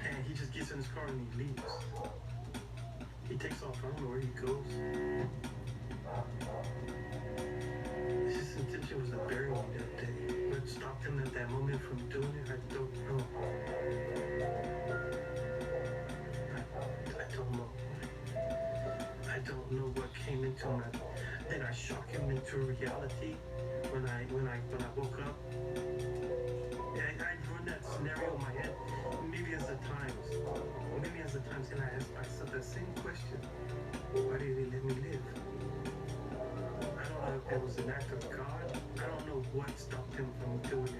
And he just gets in his car and he leaves. He takes off. I don't know where he goes. His intention was to bury me that day. What stopped him at that moment from doing it, I don't know. I don't know. I don't know what came into him. Did I shock him into reality when I woke up? And I run that scenario in my head millions of times. And I ask myself that same question. Why did he let me live? I don't know if it was an act of God. I don't know what stopped him from doing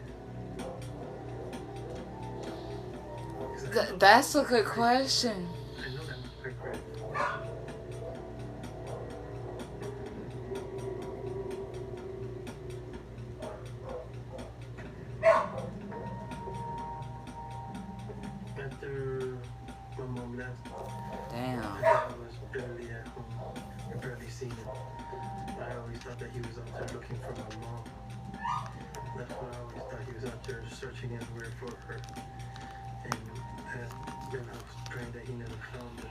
it. That's a good question. I know that I regret. After my mom left, Damn. I was barely at home. I barely seen him. I always thought that he was out there looking for my mom. That's what I always thought. He was out there searching everywhere for her. And then I was praying that he never found her.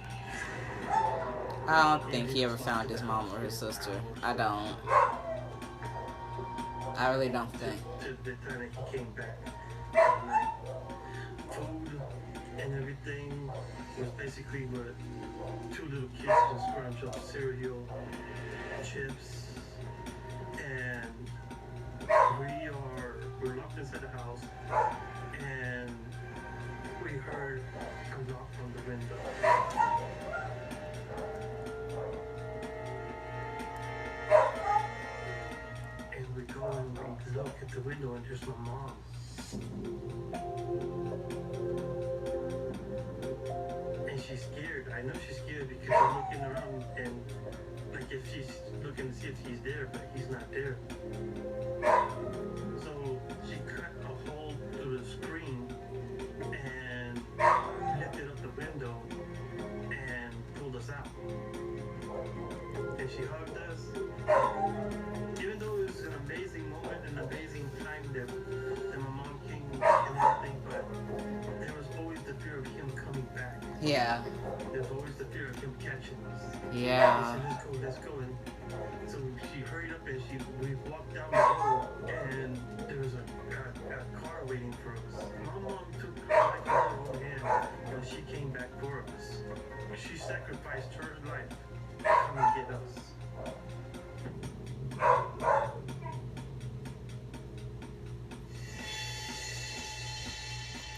I don't think he ever found his mom or his sister. I don't. I really don't think. To the time that he came back, like, food and everything was basically what two little kids can scrunch up: cereal, chips, and we're locked inside the house, and we heard a knock on the window. And we go and we look at the window, and there's my mom. And she's scared. I know she's scared because I'm looking around and like if she's looking to see if he's there, but he's not there. So she cut a hole through the screen and lifted up the window and pulled us out. And she hugged us. Even though it was an amazing moment, an amazing time that my mom came and everything, but there was always the fear of him coming back. Yeah. There's always the fear of him catching us. Yeah. She said, let's go. And so she hurried up and we walked down the road and there was a car waiting for us. My mom took her life in her own hand when she came back for us. She sacrificed her life to come and get us.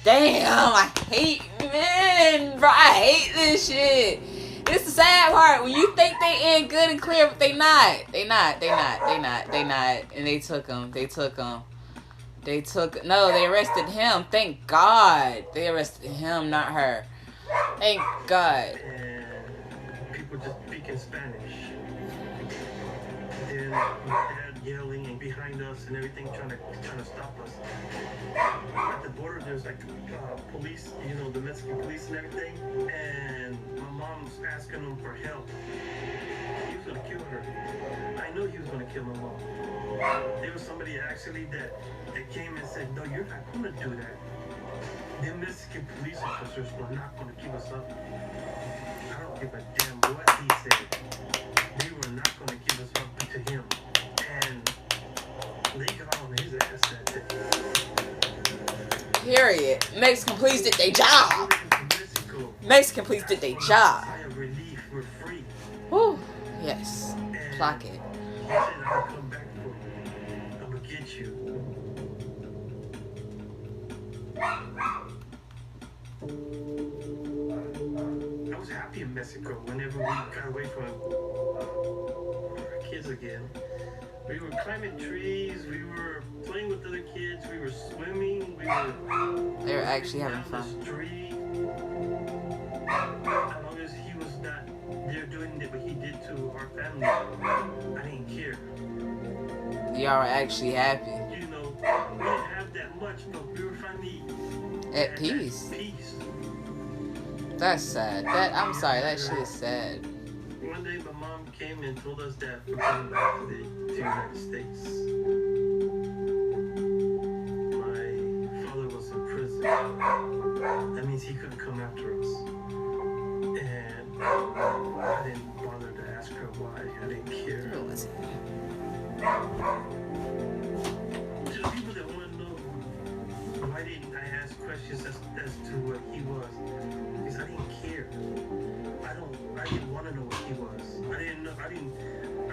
Damn, I hate men, bro. I hate this shit. This the sad part. When you think they in good and clear, but they not. They not. And they took him. No, they arrested him. Thank God. They arrested him, not her. Thank God. And people just speaking Spanish. And my dad yelling and behind us and everything, trying to stop us. At the border, there's like police, the Mexican police and everything. And my mom's asking them for help. He was gonna kill her. I know he was gonna kill my mom. There was somebody actually that came and said, "No, you're not gonna do that." The Mexican police officers were not going to give us up. I don't give a damn what he said. They were not going to give us up to him. And they got on his ass that day. Period. Mexican police did their job. Mexican police did their job. Relief, we're free. Woo. Yes. Clock it. He said, I'll come back for you. I'm going to get you. I was happy in Mexico whenever we got away from our kids again. We were climbing trees, we were playing with other kids, we were swimming, they were actually having fun. The street. As long as he was not there doing what he did to our family, I didn't care. Y'all were actually happy. You know, we didn't have that much, but we were finally at peace. That's sad. I'm sorry, that shit is sad. One day my mom came and told us that we're coming back to the United States. My father was in prison. That means he couldn't come after us. And I didn't bother to ask her why. I didn't care. To the people that want to know, why didn't I ask questions as to what he was? Because I didn't care. I didn't want to know what he was.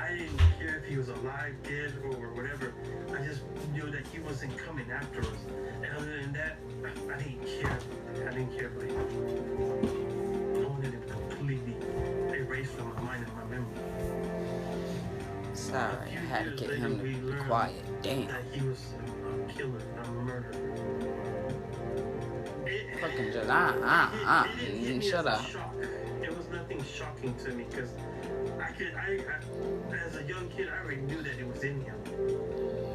I didn't care if he was alive, dead, or whatever. I just knew that he wasn't coming after us. And other than that, I didn't care. I didn't care about him. I wanted him completely erased from my mind and my memory. Sorry, I had to get him to be quiet. Damn. That he was a killer, a murderer. Fucking just shut up. It was nothing shocking to me because I as a young kid, I already knew that it was in him.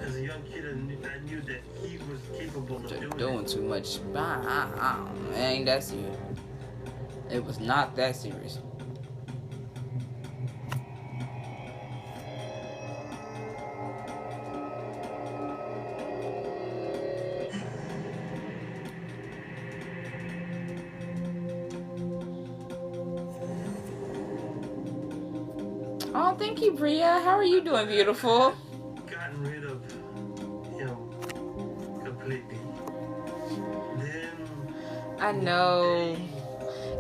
As a young kid, I knew that he was capable of doing too much. It ain't that serious. It was not that serious. Oh, thank you, Bria. How are you doing, beautiful? Gotten rid of him completely. Then I know.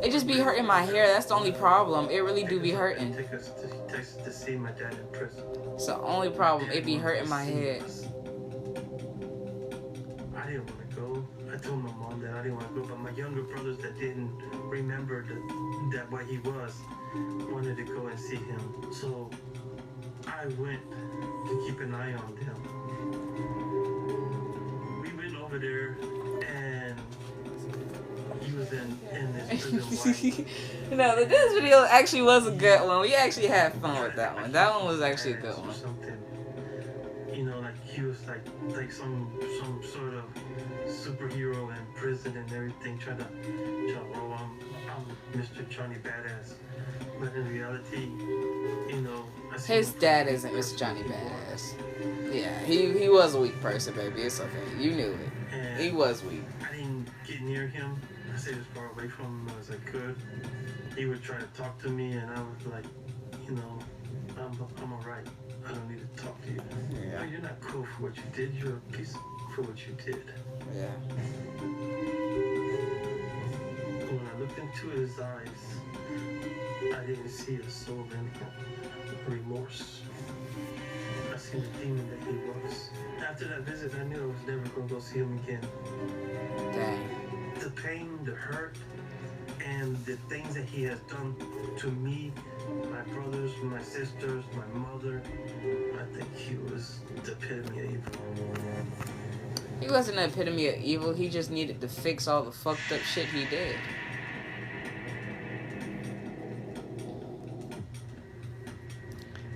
It just be hurting my hair. That's the only problem. It really do be hurting. Take us to see my dad in prison. It's the only problem. It be hurting my head. I didn't want to go. I told my mom that I didn't want to go, but my younger brothers that didn't remember that what he was wanted to go and see him. So I went to keep an eye on them. We went over there and he was in this prison. No, this video actually was a good one. We actually had fun with that one. That one was actually a good one. Something, you know, like he was like some sort of superhero in prison and everything, trying to roll on. I'm Mr. Johnny Badass. But in reality, you know, his dad isn't Mr. Johnny Badass. Yeah, he was a weak person, baby. It's okay. You knew it. And he was weak. I didn't get near him. I stayed as far away from him as I could. He would try to talk to me, and I was like, you know, I'm alright. I don't need to talk to you. Yeah. You're not cool for what you did. You're a piece for what you did. Yeah. When I looked into his eyes, I didn't see a soul in him. Remorse. I seen the demon that he was. After that visit, I knew I was never going to go see him again. Dang. The pain, the hurt, and the things that he has done to me, my brothers, my sisters, my mother, I think he was the epitome of evil. He wasn't an epitome of evil. He just needed to fix all the fucked up shit he did.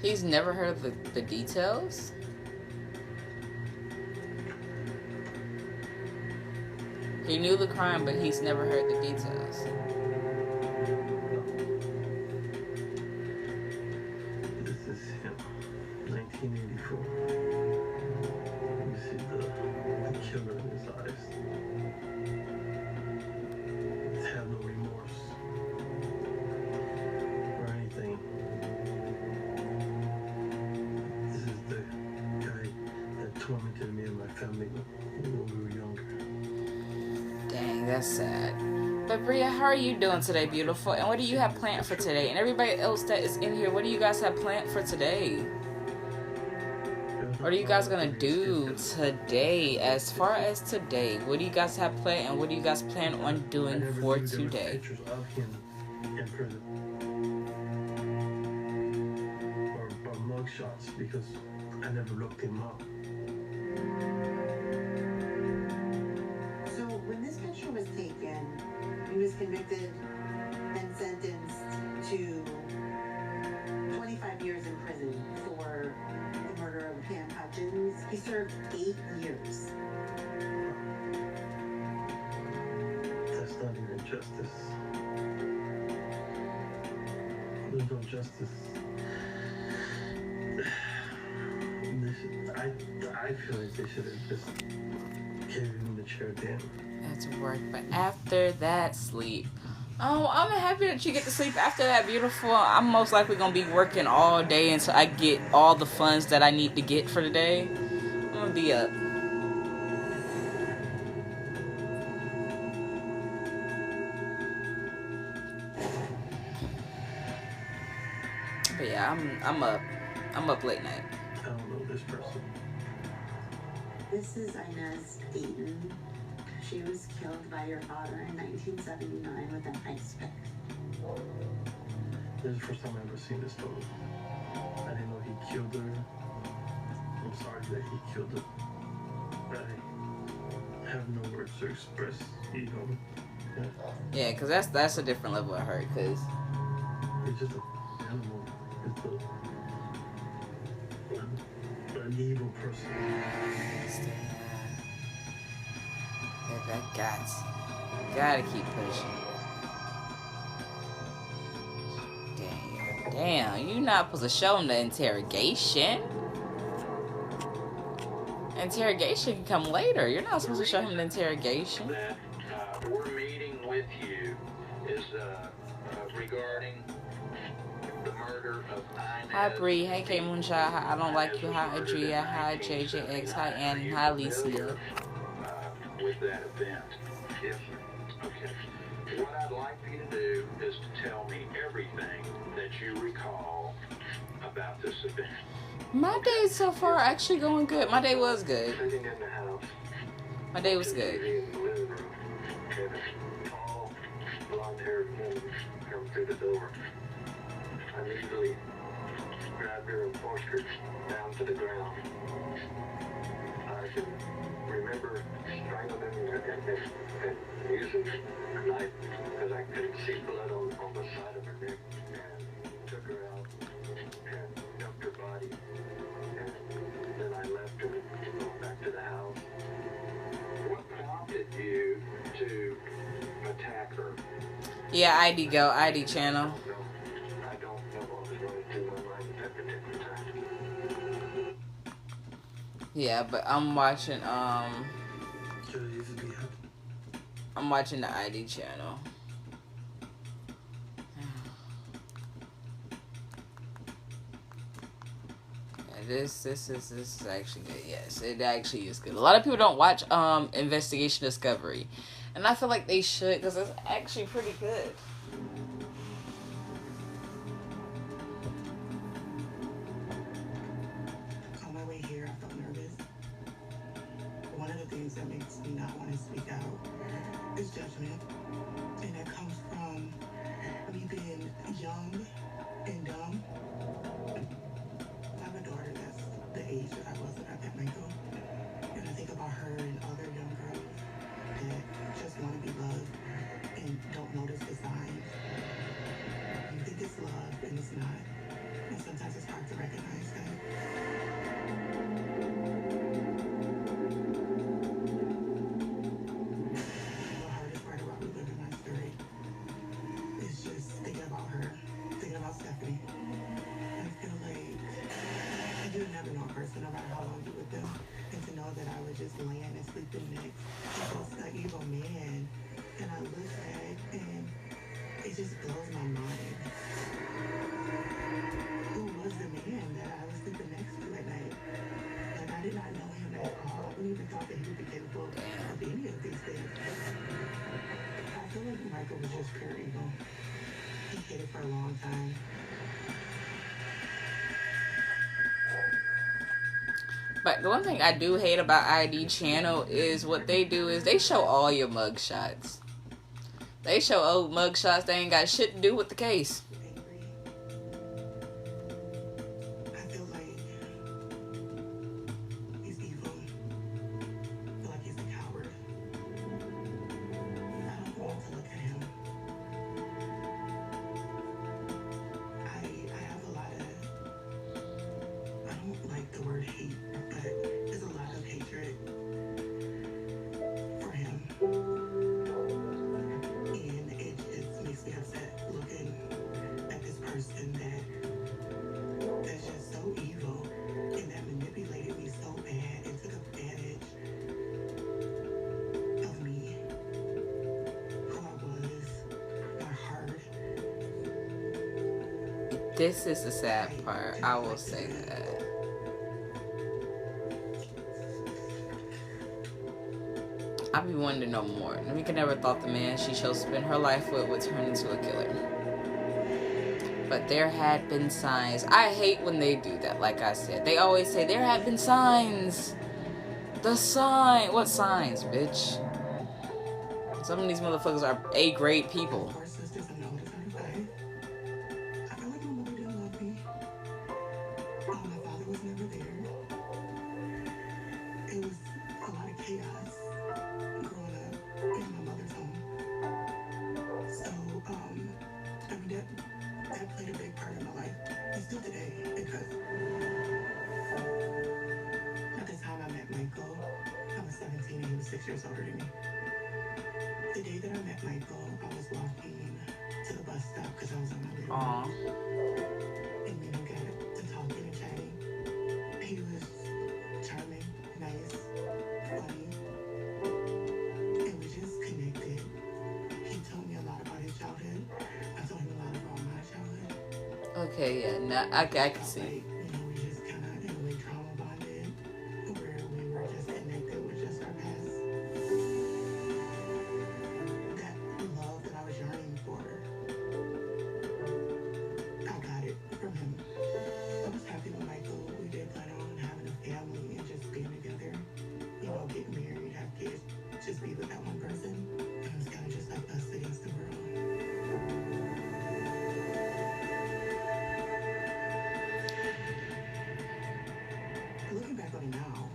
He's never heard of the details? He knew the crime, but he's never heard the details. This is him, 1984. You see the killer in his eyes. tormented me and my family when we were younger. Dang, that's sad. But Bria, how are you doing today, beautiful? And what do you have planned for today? And everybody else that is in here, what do you guys have planned for today? What are you guys gonna do today? As far as today, what do you guys have planned, and what do you guys plan on doing for today? Pictures of him in prison. Or mug shots, because I never looked him up. So when this picture was taken, he was convicted and sentenced to 25 years in prison for the murder of Pam Hutchins. He served 8 years. That's not even justice. There's no justice. I feel like they should have just given him the chair then. That's work, but after that, sleep. Oh, I'm happy that you get to sleep after that, beautiful. I'm most likely gonna be working all day until I get all the funds that I need to get for the day. I'm gonna be up. But yeah, I'm up. I'm up late night. I don't know this person. This is Inez Dayton. She was killed by your father in 1979 with an ice pick. This is the first time I've ever seen this photo. I didn't know he killed her. I'm sorry that he killed her. I have no words to express, you know. Yeah, cause that's a different level of hurt. Cause It's just an animal. It's an evil person. That gotta keep pushing. Damn, you not supposed to show him the interrogation. Interrogation can come later. You're not supposed to show him the interrogation. That we're meeting with you is regarding the murder of Inez. Hi Bree, hey K Moonshine, hi I Don't Like You, hi Adria, hi JJX, hi Annie, hi Alicia. With that event. Yes, sir. Okay. What I'd like for you to do is to tell me everything that you recall about this event. My day so far actually going good. My day was good. Sitting in the house. My day was good. In the living room, and a tall, blonde-haired woman come through the door. I immediately grabbed her and pushed her down to the ground. I can remember strangling her and using a knife because I could see blood on the side of her neck, and took her out and dumped her body, and then I left her and went back to the house. What prompted you to attack her? Yeah, ID go, ID channel. I don't know what was going through my mind at that particular time. Yeah, but I'm watching the ID channel. Yeah, this is actually good. Yes, it actually is good. A lot of people don't watch Investigation Discovery, and I feel like they should because it's actually pretty good. On my way here, I felt nervous. One of the things that makes me not want to speak out is judgment. And it comes from me being young and dumb. I have a daughter that's the age that I was when I met Michael. And I think about her and other young girls that just want to be loved and don't notice the signs. You think it's love and it's not. And sometimes it's hard to recognize that. The hardest part about reliving my story is just thinking about her, thinking about Stephanie. I feel like you never know a person, no matter how long you're with them, and to know that I was just laying and sleeping next to an evil man, and I look back and it just blows my mind. Who was the man that I was sleeping next to at night? Like, I did not know him at even thought that he would be capable of any of these things. I feel like Michael was just pure evil. He hid it for a long time. But the one thing I do hate about ID channel is what they do is they show all your mugshots. They show old mugshots. They ain't got shit to do with the case. I feel like he's evil. I feel like he's a coward. I don't want to look at him. I have a lot of, I don't like the word hate, but there's a lot of hatred for him. And it just makes me upset looking at this person that's just so evil and that manipulated me so bad and took advantage of me, who I was, my heart. This is the sad part. I will say that. I be wanting to know more. Namika never thought the man she chose to spend her life with would turn into a killer. But there had been signs. I hate when they do that, like I said. They always say, there had been signs. The sign. What signs, bitch? Some of these motherfuckers are A-grade people. Our sisters and all this other thing. I feel like my mother didn't love me. My father was never there. It was a lot of chaos growing up in my mother's home. So, I mean, that played a big part in my life. And still today, because at the time I met Michael, I was 17 and he was 6 years older than me. The day that I met Michael, I was walking to the bus stop because I was on my way to work. And me and him got to talking and chatting. He was charming, nice, funny, and we just connected. He told me a lot about his childhood. I told him a lot about my childhood. Okay, yeah. Now, I can see. Like, you know, we just kind of, in a way, trauma bonded, where we were just connected with just our past. That love that I was yearning for, I got it from him. I was happy with Michael. We did plan on having a family and just being together, you know, get married, have kids, just be with that one person. It was kind of just like us against the world. Looking back on it now,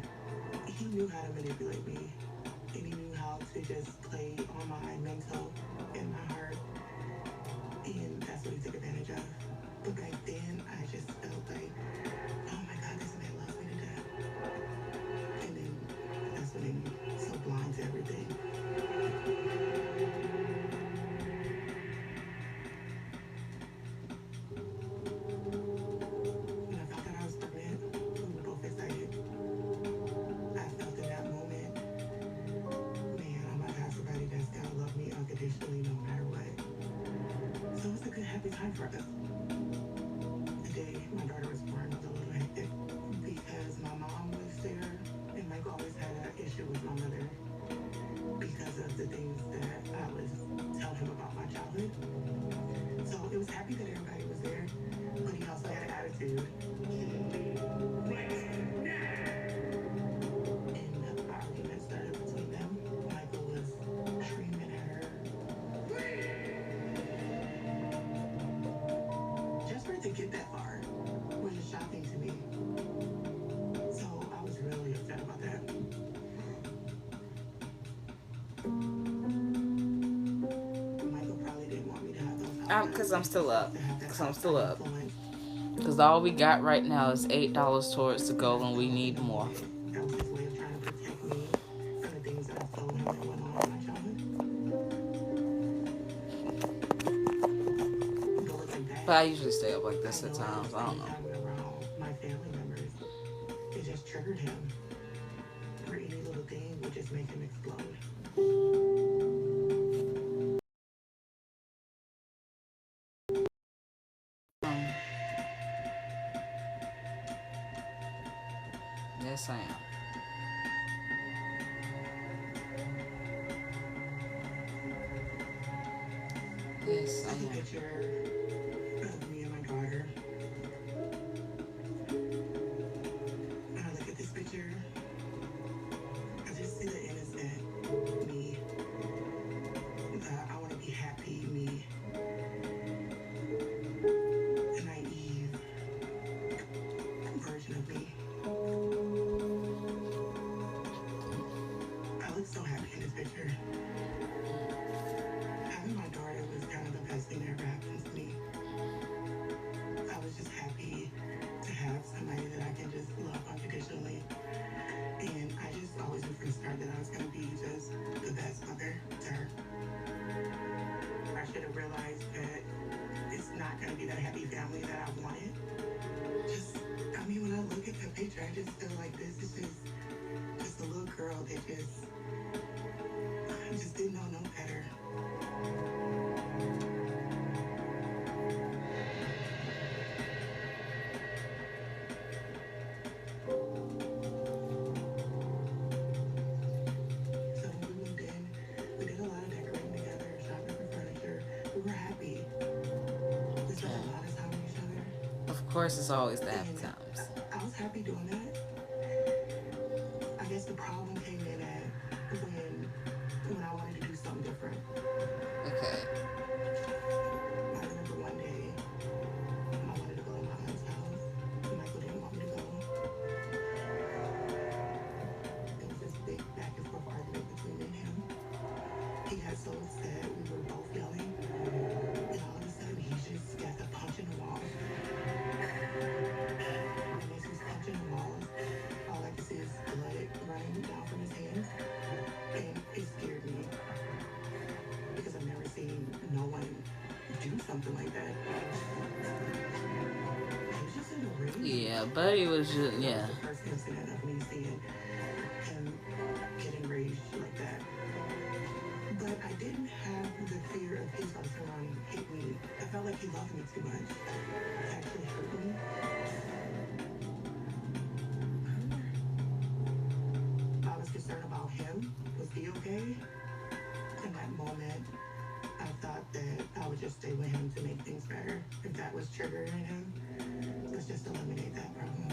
he knew how to manipulate me, and he knew how to just play on my mental and my heart, and that's what he took advantage of. But back then, I just felt like, oh my God, this man loves me to death. And then that's what made me so blind to everything. When I found out I was pregnant, we were both excited. I felt in that moment, man, I'm about to have somebody that's gonna love me unconditionally no matter what. So it was a good, happy time for us. The day my daughter was born was a little hectic because my mom was there, and Mike always had an issue with my mother because of the things that I was telling him about my childhood. So it was happy that everybody was there, but he also had an attitude. And the argument started between them. Michael was screaming at her. Just for it to get that far was just shocking to me. So I was really upset about that. Michael probably didn't want me to have those. Because I'm still up. To have that Because I'm still up. influence. Because all we got right now is $8 towards the goal, and we need more. That was his way of trying to protect me from the things that I told him that went on in my childhood. But looking back, But I usually stay up like this at times. I don't know. anytime around my family members, it just triggered him. Or any little thing would just make him explode. Yes, I am. Yes, It's a picture of me and my daughter. When I look at this picture, I just see the innocent me. I want to be happy me. A naive version of me. I look so happy in this picture. Having my daughter was kind of the best thing that ever happened to me. I was just happy to have somebody that I can just love unconditionally. And I just always knew from the start that I was going to be just the best mother to her. I should have realized that it's not going to be that happy family that I wanted. When I look at the picture, I just feel like this is just a little girl that just didn't know no better. So when we moved in, we did a lot of decorating together, shopping for furniture. We were happy. We spent a lot of time with each other. Of course, it's always the happy times. I was happy doing that. I guess the problem came in at when I wanted to do something different. Okay. I remember one day I wanted to go to my aunt's house. Michael didn't want me to go. There was this big back and forth argument between me and him. He got so upset, we were both yelling. And all of a sudden he just got to punching the wall. And as he's punching the walls, all I could see is blood running down from his hands. And it scared me. Because I've never seen no one do something like that. He was just in a rage. Yeah, Buddy was just, yeah. The first incident of me seeing him get enraged like that. But I didn't have the fear of his about to turn around and hit me. I felt like he loved me too much to actually hurt me. I was concerned about him. Was he okay? In that moment, I thought that I would just stay with him to make things better. If that was triggering him, let's just eliminate that problem.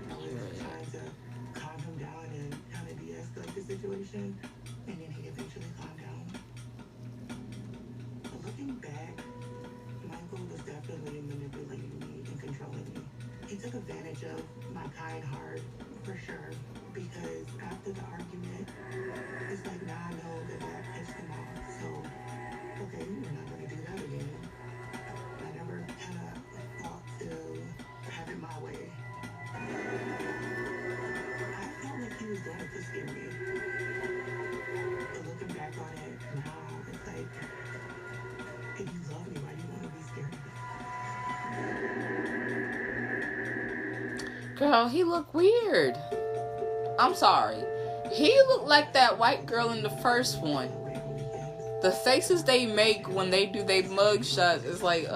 I was trying to calm him down and kind of de-escalate the situation, and then he eventually calmed down. But looking back, Michael was definitely manipulating me and controlling me. He took advantage of my kind heart, for sure, because after the argument, it's like, now I know that that pissed him off, so, okay, we're not going to do that again. I never kind of thought to have it my way. I felt like he was doing it to scare me. But looking back on it now, it's like, if you love me, why do you want to be scared of me? Girl, he looked weird. I'm sorry. He looked like that white girl in the first one. The faces they make when they do their mug shots is like,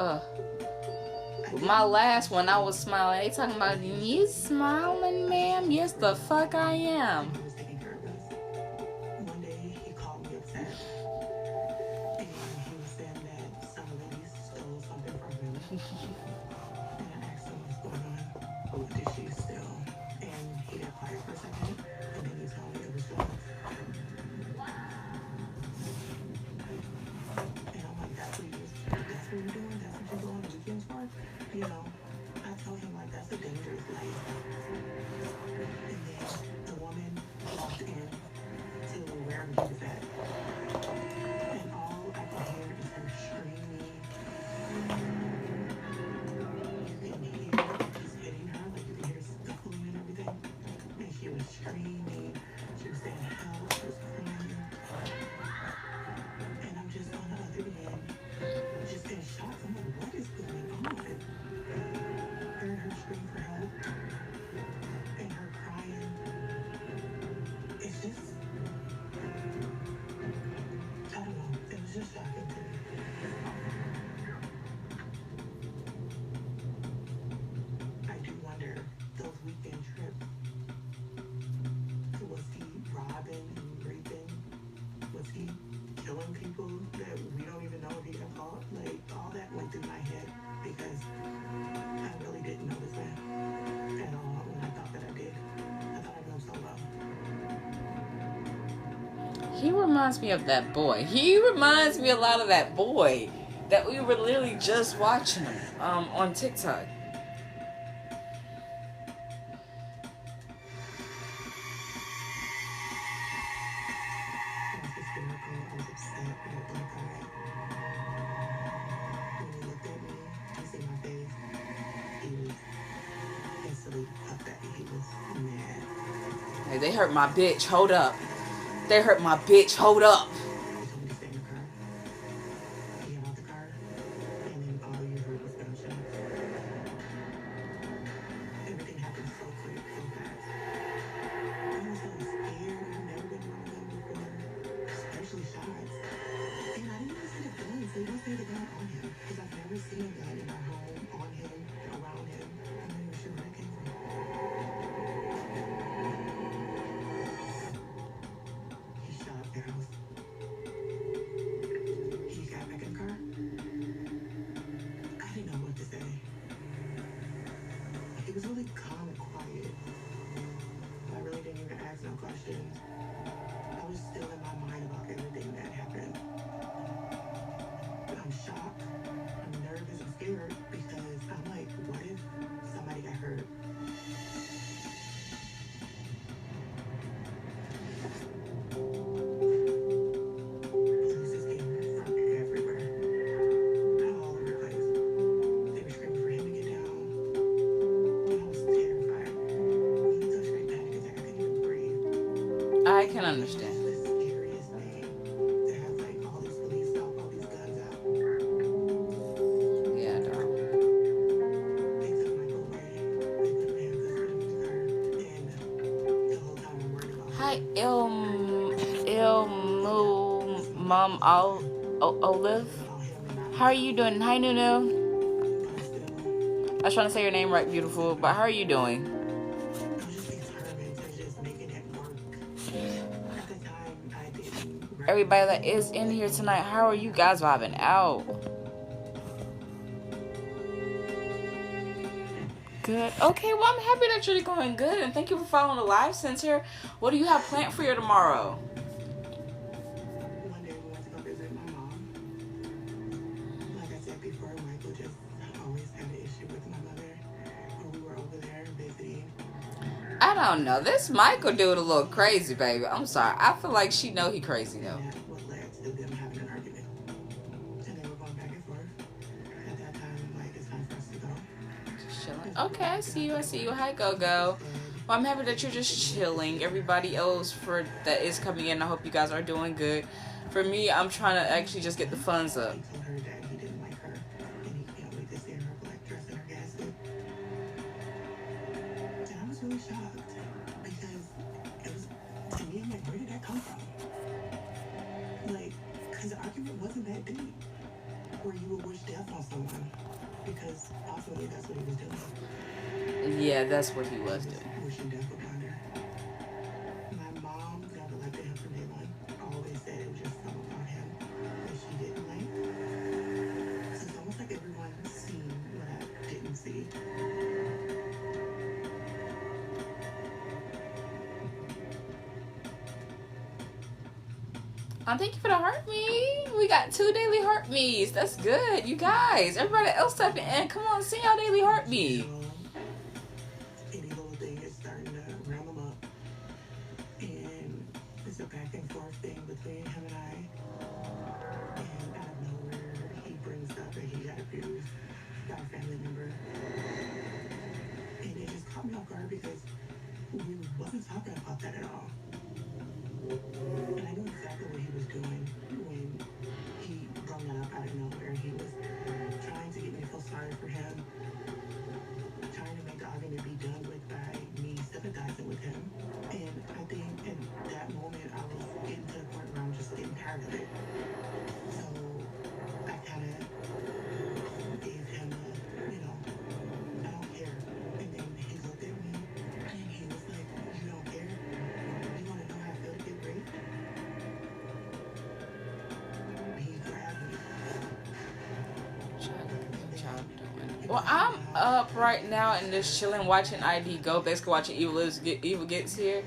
my last one, I was smiling. They talking about, you smiling, ma'am? Yes, the fuck I am. I was taking care of us. One day, he called me upset. And he was saying that some ladies stole something from him. And I asked him what's going on. What did she steal? And he got quiet for a second. And then he told me it was drugs. And I'm like, that's what you're doing? That's what you go on the weekends for? You know, I told him, like, that's a dangerous life. And then the woman reminds me of that boy. He reminds me a lot of that boy that we were literally just watching on TikTok. Hey, they hurt my bitch. Hold up. They hurt my bitch. Hold up. I can understand. Yeah, dog. Hi, Mom Olive. How are you doing? Hi, Nunu. I was trying to say your name right, beautiful, but how are you doing? Everybody that is in here tonight, how are you guys vibing out? Good. Okay, well, I'm happy that you're going good, and thank you for following the live center. What do you have planned for you tomorrow? One day we went to go visit my mom. Like I said before, Michael just always had an issue with my mother. When we were over there visiting. I don't know. This Michael dude a little crazy, baby. I'm sorry. I feel like she know he crazy though. What led to them having an argument. And they were going back and forth. At that time, I'm like, it's time for us to go. Just chilling. Okay, I see you. I see you. Hi, Go-Go. Well, I'm happy that you're just chilling. Everybody else that is coming in, I hope you guys are doing good. For me, I'm trying to actually just get the funds up. He told her that he didn't like her. And he can't wait to see her black dress in her casket. And I was really shocked. Because it was, to me, I'm like, where did that come from? Like, because the argument wasn't that deep. Where you would wish death on someone. Because ultimately, that's what he was doing. Yeah, that's what he was doing. Wishing death upon her. My mom never liked him from day one. Always said it was just something about him that she didn't like. So it's almost like everyone seen what I didn't see. Thank you for the heart me. We got 2 daily heart me's. That's good, you guys. Everybody else typing in. Come on, sing y'all daily heart me. Any little thing is starting to ram him up. And it's a back and forth thing between him and I. And out of nowhere, he brings up that he got abused by a family member. And it just caught me off guard because we wasn't talking about that at all. And I knew exactly what he was doing when he brought that up out of nowhere. He was trying to get me to feel sorry for him, trying to make the argument be done with by me sympathizing with him. And I think in that moment I was getting to the point where I'm just getting tired of it. So I kind of gave him a, I don't care. And then he looked at me and he was like, you don't care? You want to know how I feel to get raped? He grabbed me. Well, I'm up right now and just chilling, watching ID go, basically watching Evil Gets here.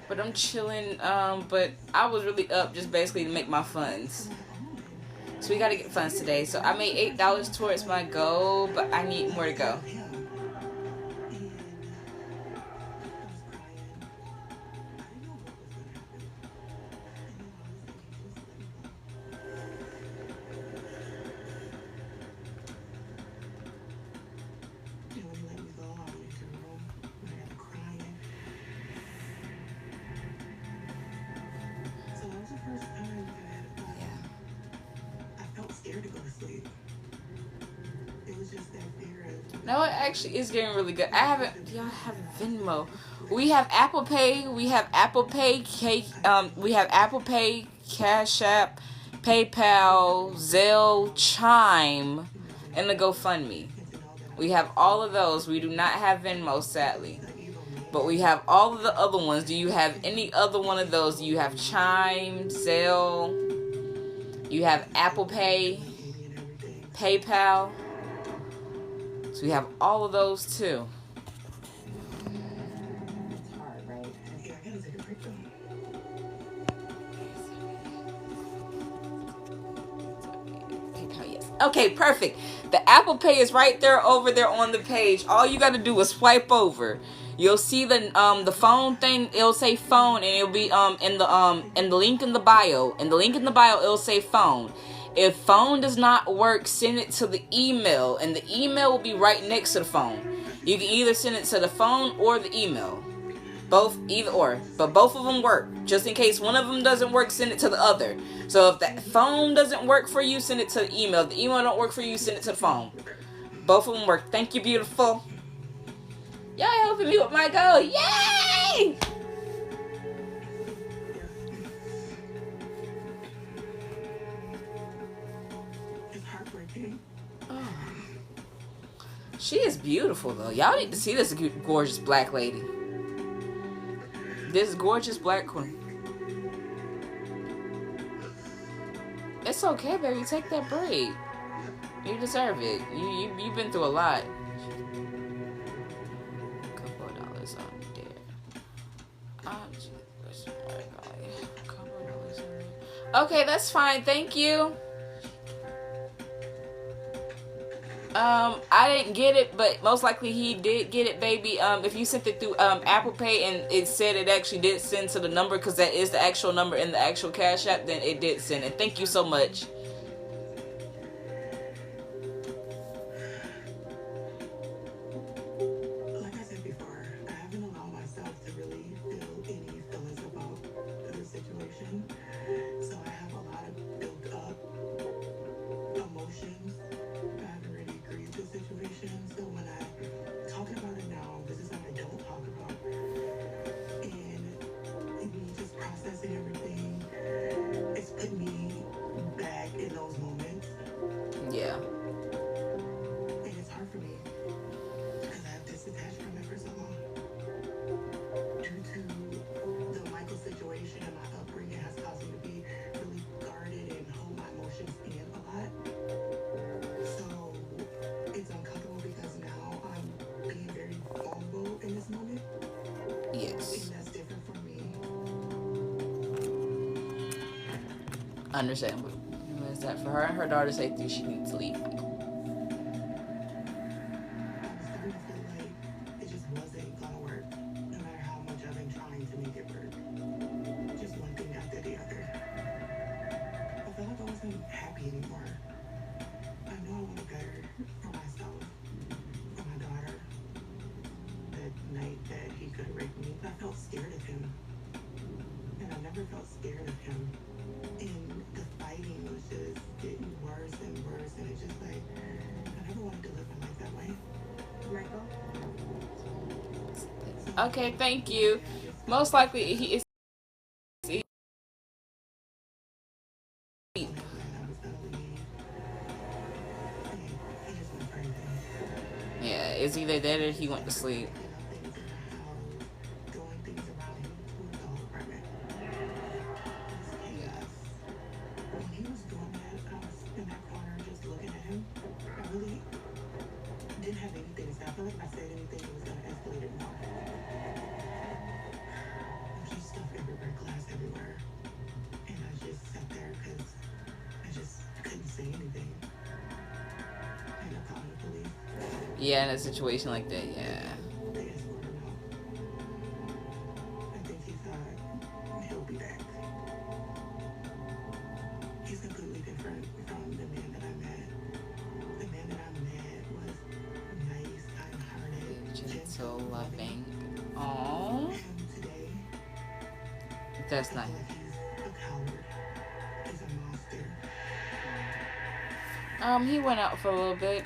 But I'm chilling. But I was really up just basically to make my funds. So we gotta get funds today. So I made $8 towards my goal, but I need more to go. No, it actually is getting really good. Y'all have Venmo. We have Apple Pay. We have Apple Pay. We have Apple Pay, Cash App, PayPal, Zelle, Chime, and the GoFundMe. We have all of those. We do not have Venmo, sadly. But we have all of the other ones. Do you have any other one of those? Do you have Chime, Zelle? You have Apple Pay, PayPal? So we have all of those too. It's hard, right? Yeah, I gotta take a break though. PayPal, yes. Okay, perfect. The Apple Pay is right there over there on the page. All you gotta do is swipe over. You'll see the phone thing. It'll say phone, and it'll be in the link in the bio. In the link in the bio, it'll say phone. If phone does not work, send it to the email, and the email will be right next to the phone. You can either send it to the phone or the email. Both, either or. But both of them work. Just in case one of them doesn't work, send it to the other. So if the phone doesn't work for you, send it to the email. If the email don't work for you, send it to the phone. Both of them work. Thank you, beautiful. Y'all helping me with my goal. Yay! She is beautiful, though. Y'all need to see this gorgeous black lady. This gorgeous black queen. It's okay, baby. Take that break. You deserve it. You've been through a lot. Couple of dollars on there. Okay, that's fine. Thank you. I didn't get it, but most likely he did get it, baby. If you sent it through Apple Pay and it said it actually did send to the number, because that is the actual number in the actual Cash App, then it did send it. Thank you so much. Like I said before, I haven't allowed myself to really feel any feelings about the situation. So I have a lot of built up emotions. I haven't really agreed to the situation. So when I talk about it now, this is something I don't talk about. And me just processing everything, it's put me back in those moments. Yeah. And it's hard for me because I have disattached from it for so long. Due to the Michael situation and my upbringing has caused me to be really guarded and hold my emotions in a lot. So it's uncomfortable because now I'm being very vulnerable in this moment. Yes. And that's different from me. Understandable. What is that? For her and her daughter's safety, she needs to leave. I'm starting to feel like it just wasn't gonna work, no matter how much I've been trying to make it work. Just one thing after the other. I felt like I wasn't happy anymore. I know I wanted better for myself, for my daughter. That night that he could have raped me, but I felt scared of him. And I never felt scared of him. And the fighting was just getting worse and worse, and it's just like, I never wanted to live my life that way. Michael? Okay, thank you. Most likely he is. When I was gonna leave, he just went crazy. Yeah, it's either that or he went to sleep. Things in the house, throwing things around him through the whole apartment. It was chaos. When he was doing that, I was in that corner just looking at him. I really didn't have anything to say. I feel like if I said anything, it was gonna escalate it more. And she stopped Yeah, in a situation like that, yeah. They just want to know. I think he thought he'll be back. He's completely different from the man that I met. The man that I met was nice, kind-hearted, Gentle, loving. Aww. And today, That's I nice. feel like he's a coward. He's a monster. He went out for a little bit.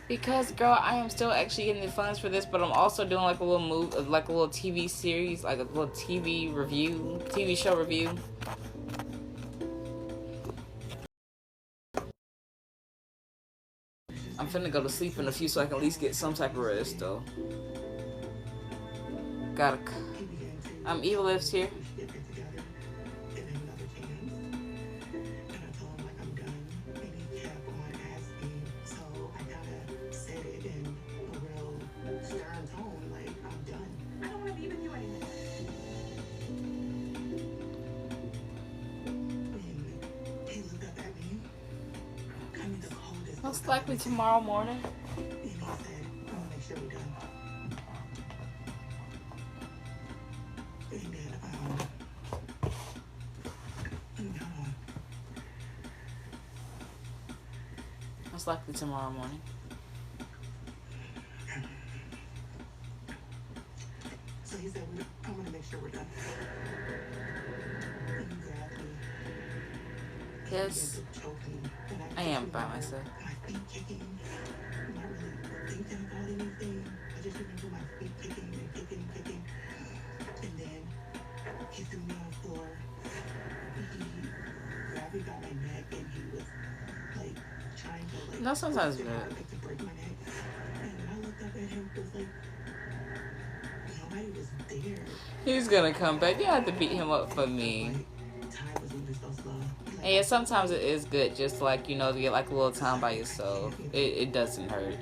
Because, girl, I am still actually getting the funds for this, but I'm also doing like a little like a little TV series, like a little TV show review. I'm finna go to sleep in a few so I can at least get some type of rest, though. Gotta. Evil Lives here. We should get back together and have another chance. And I told him like I'm done, and he kept on asking. So I kinda said it in a real stern tone, like I'm done. I don't want to be with you anymore. And he looked up at me. I mean the coldest. Most look likely I've ever tomorrow morning. seen. And he said, I want to make sure we're done. And then hold on. Most likely tomorrow morning. So he said, I want to make sure we're done. And he grabbed me. Yes, And choked me. And I am by myself. My feet kicking. I'm not really thinking about anything. I just remember my feet kicking and kicking and kicking. And then he threw me on the floor. He grabbed me by my neck and he was like trying to like. No, sometimes twist it good. hard, like, to break my neck. And when I looked up at him, it was like nobody was there. He's gonna come back. You have to beat him up for me. Like time was moving so slow. Like, And yeah, sometimes it is good just like, you know, to get like a little time by yourself. It doesn't hurt.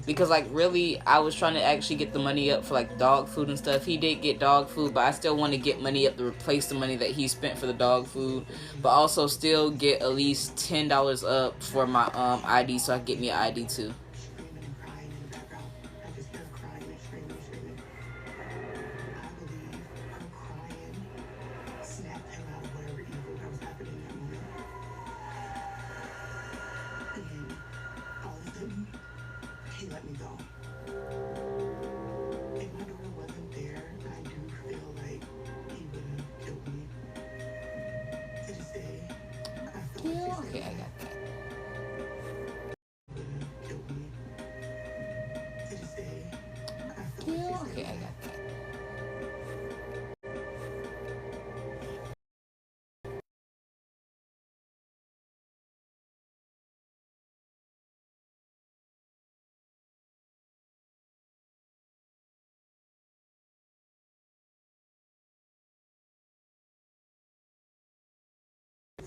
Because like really, I was trying to actually get the money up for like dog food and stuff. He did get dog food, but I still want to get money up to replace the money that he spent for the dog food. But also still get at least $10 up for my ID so I can get me an ID too. screaming and crying in the background. I just hear her crying and screaming and screaming. I believe her crying snapped him out of whatever evil that was happening in that moment. And all of a sudden, he let me go. If my daughter wasn't there, I do feel like he would have killed me. To this day, I feel like she Okay, I said got that. would have killed me. To this day, I feel like she said Okay, I got that.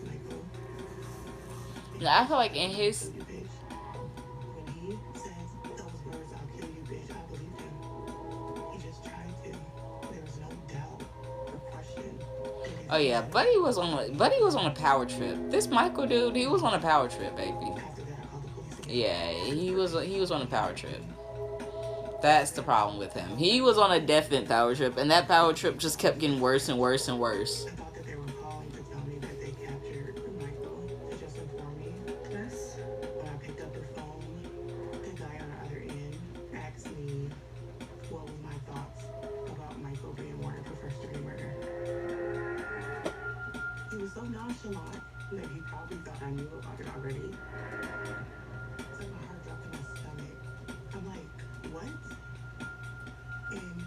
Michael, Now, I feel like in his you bitch. When he says those words, I'll kill you, bitch, I believed him. He just tried to. There was no doubt or question. in his oh yeah, head. Buddy was on a power trip. This Michael dude, he was on a power trip, baby. After that, I called the police again. Yeah, he was on a power trip. That's the problem with him. He was on a definite power trip, and that power trip just kept getting worse and worse and worse. I thought that they were calling to tell me that they captured Michael to just inform me. Yes. When I picked up the phone, the guy on the other end asked me what was my thoughts about Michael being wanted for first-degree murder. He was so nonchalant that he probably thought I knew about it already. It's like my heart dropped in my stomach. I'm like, what? And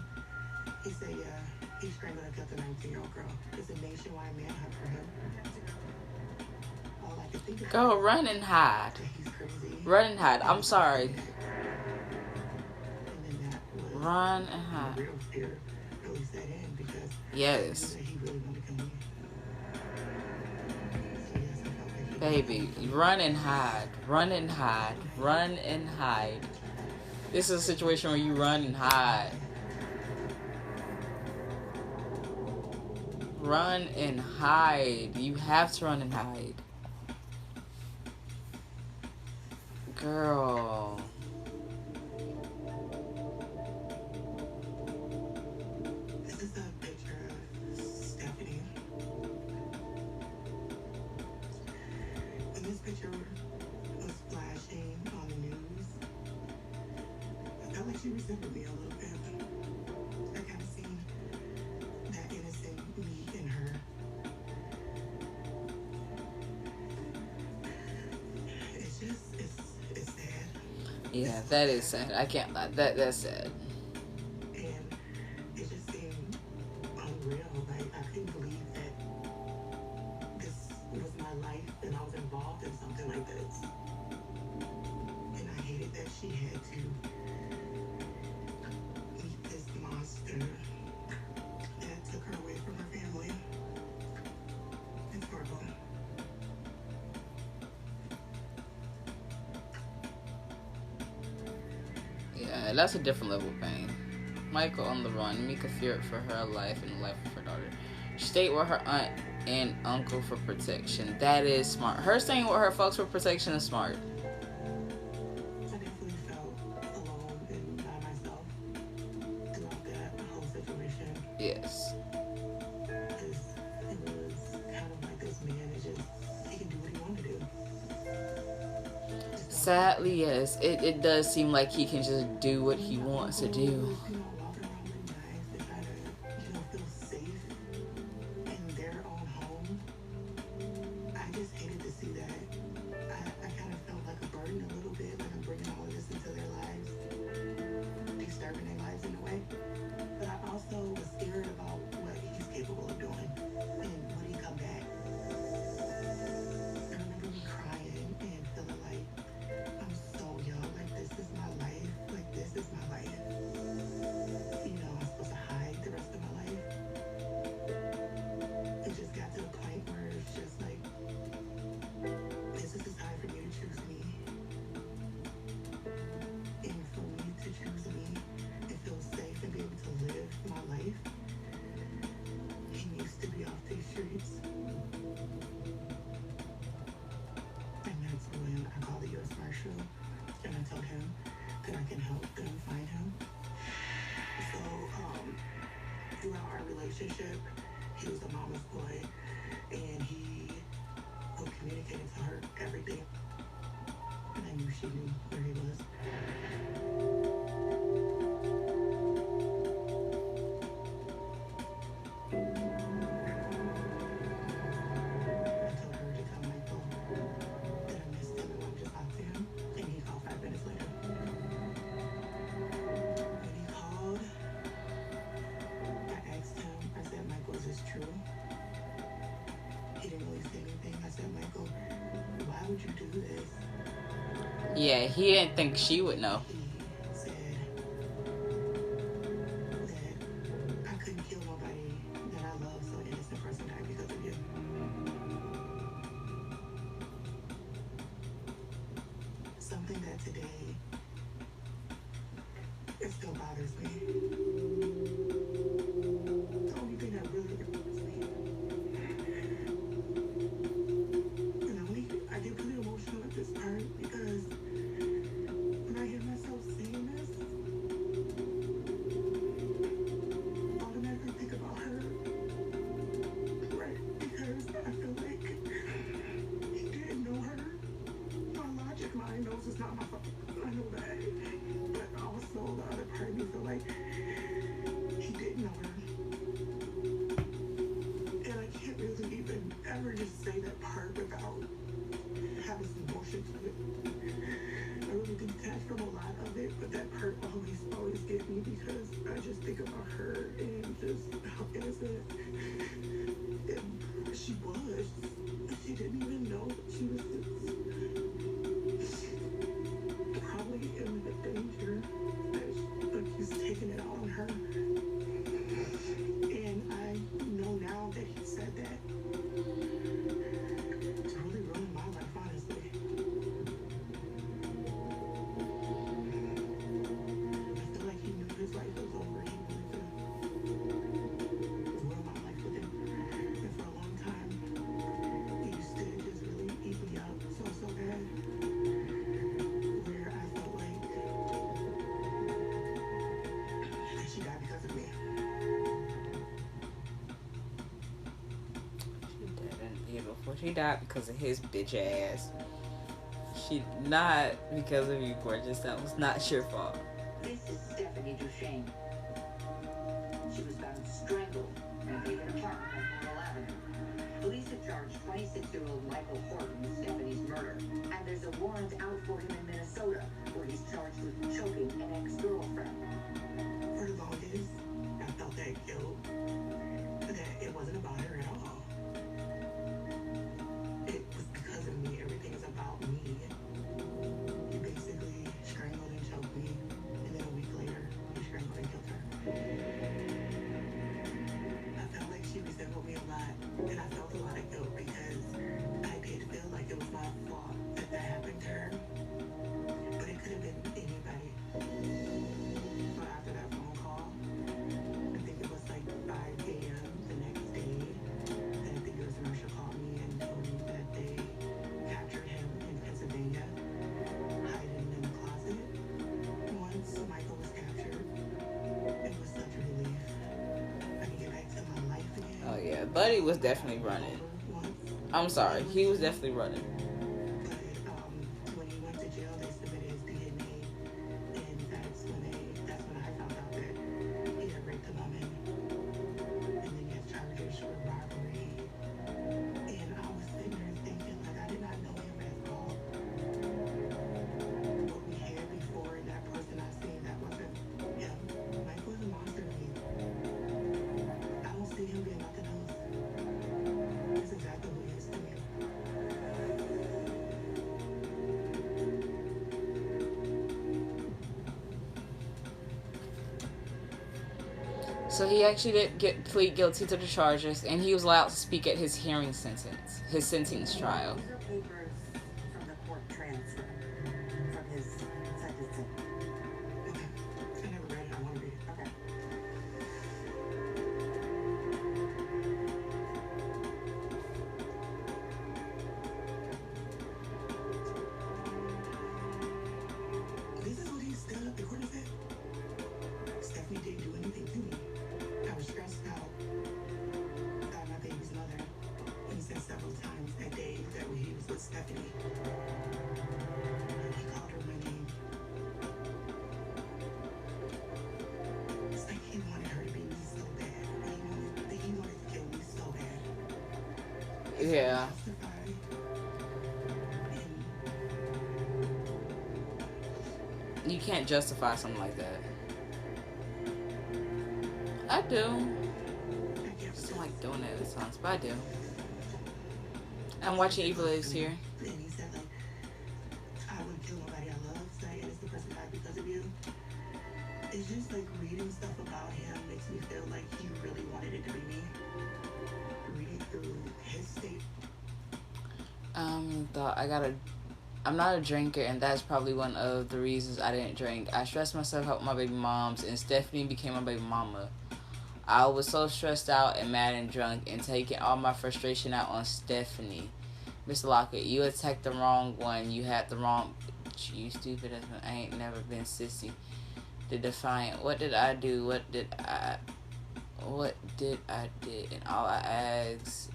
he said, yeah, he strangled and killed a 19-year-old girl. It's a nationwide manhunt for him. All I could think of Go run and hide. that he's crazy. Run and hide. I'm sorry. And then that was Run and when hide. the real fear really set in because I knew Yes. that he really wanted to kill me. So yes, I felt like he Baby, run and hide. Run and hide. Run and hide. This is a situation where you run and hide. Run and hide. You have to run and hide. Girl. she resembled me a little bit. I kind of seen that innocent me in her. It's just, it's sad. Yeah, that is sad. I can't lie. That's sad. And it just seemed unreal. Like, I couldn't believe that this was my life and I was involved in something like this. And I hated that she had to meet this monster that took her away from her family. It's horrible. Yeah, that's a different level of pain. Michael on the run. Mika feared for her life and the life of her daughter. She stayed with her aunt and uncle for protection. That is smart. Her staying with her folks for protection is smart. I definitely felt alone and by myself throughout that whole situation. Yes. Because it was kind of like this man is just, he can do what he wanted to do. Sadly, yes. It does seem like he can just do what he wants to do. You know, walking around with knives to try to, feel safe in their own home. I just hated to see that. I kind of felt like a burden a little bit, like I'm bringing all of this into their lives, disturbing their lives in a way. But I also was scared about what he's capable of doing and would he come back. I remember me crying and feeling like I'm so young, like this is my life, like this is my life. I'm supposed to hide the rest of my life. It just got to the point where it's just like, this is the time for you to choose me. And for me to choose me and feel safe and be able to live my life, he needs to be off these streets. And that's when I called the U.S. Marshal and I told him that I can help them find him. So, throughout our relationship, he was a mama's boy and he would communicate to her everything. And I knew she knew where he was. I told her to tell Michael that I missed him and wanted to talk to him, and he called 5 minutes later. When he called, I asked him, I said, Michael, is this true? He didn't really say anything. I said, Michael, why would you do this? Yeah, he didn't think she would know. He said that I couldn't kill nobody that I love, so an innocent person died because of you. Something that today, it still bothers me. The only thing that really bothers me. And I get really emotional at this part because when I hear myself saying this, I automatically think about her. Right? Because I feel like he didn't know her. My logic mind knows it's not my fault. I know that. But also the other part of me feel like he didn't know her. And I can't really even ever just say that part without having some emotion to it. I really detach from a lot of it, but that part always get me because I just think about her and just how innocent she was. She didn't even know she was probably in danger. Like he's taking it out on her. And I know now that he said that to really ruin my life, honestly. I feel like he knew his life was over. He wanted to ruin my life with him. And for a long time, he used to just really eat me up so bad. Where I felt like that she died because of me. She didn't. Yeah, before she died because of his bitch ass. She not because of you, gorgeous. That was not your fault. This is Stephanie Duchesne. She was found strangled in a vacant apartment on Laurel Avenue. Police have charged 26-year-old Michael Horton with Stephanie's murder, and there's a warrant out for him in Minnesota, where he's charged with choking an ex-girlfriend. For the longest, I felt that guilt, that it wasn't about her at all. It was because of me. Everything is about me. He basically strangled and choked me, and then a week later, he strangled and killed her. I felt like she resembled me a lot, and I felt a lot of guilt because I did feel like it was my fault that that happened to her, but it could have been anybody. So after that phone call, I think it was like 5 a.m. the next day, that I think it was Marsha called me and told me that they captured him in Pennsylvania, hiding in the closet. Once Michael was captured, it was such a relief. I can get back to my life again. Oh yeah, Buddy was definitely running. I'm sorry, he was definitely running. But when he went to jail, they submitted his DNA, and that's when I found out that he had raped a woman, and then he has charges for robbery. And I was sitting there thinking, like, I did not know him at all. What we had before, and that person I seen, that wasn't him. Michael was a monster to me. I don't see him being nothing else. That's exactly who he is to me. So he actually did plead guilty to the charges, and he was allowed to speak at his sentencing trial. These are papers from the court transfer from his sentencing. Okay. I never read it. I want to read it. Okay. This is what he stood up. The court said, Stephanie didn't do anything to me. I was stressed out about my baby's mother. He said several times that day that he was with Stephanie. He called her my name. It's like he wanted her to be me so bad. He wanted to kill me so bad. Yeah. Justified. And You can't justify something like that. I do. I kept Just don't like doing it at times, but I do. I'm watching Evil Lives here. And he said, like, I wouldn't kill nobody I love, so I guess the person died because of you. It's just like reading stuff about him makes me feel like he really wanted it to be me. Reading through his state. I'm not a drinker, and that's probably one of the reasons I didn't drink. I stressed myself out with my baby moms, and Stephanie became my baby mama. I was so stressed out and mad and drunk and taking all my frustration out on Stephanie. Mr. Lockett, you attacked the wrong one. You had the wrong... You stupid as I ain't never been sissy. The defiant. What did I do? What did I do? And all I ask...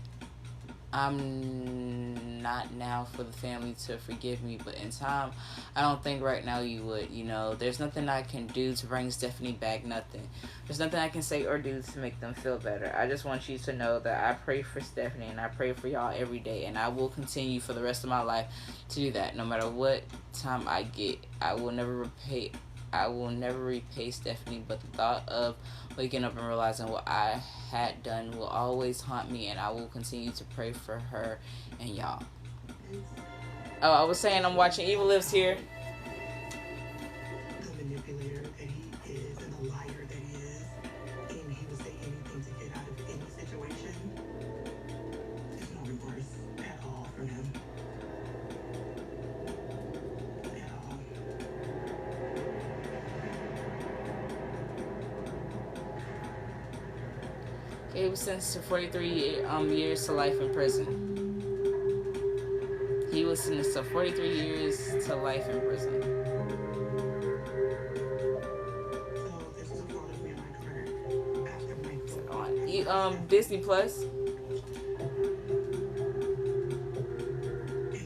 I'm not now for the family to forgive me, but in time, I don't think right now you would. You know, there's nothing I can do to bring Stephanie back, nothing. There's nothing I can say or do to make them feel better. I just want you to know that I pray for Stephanie and I pray for y'all every day, and I will continue for the rest of my life to do that. No matter what time I get, I will never repay Stephanie, but the thought of waking up and realizing what I had done will always haunt me, and I will continue to pray for her and y'all. Oh, I was saying I'm watching Evil Lives here. The manipulator that he is and the liar that he is, and he will say anything to get out of any situation. There's no remorse at all from him. At all. He was sentenced to 43 years to life in prison. He was sentenced to 43 years to life in prison. So this is a photo of me and my daughter after my On Disney Plus. And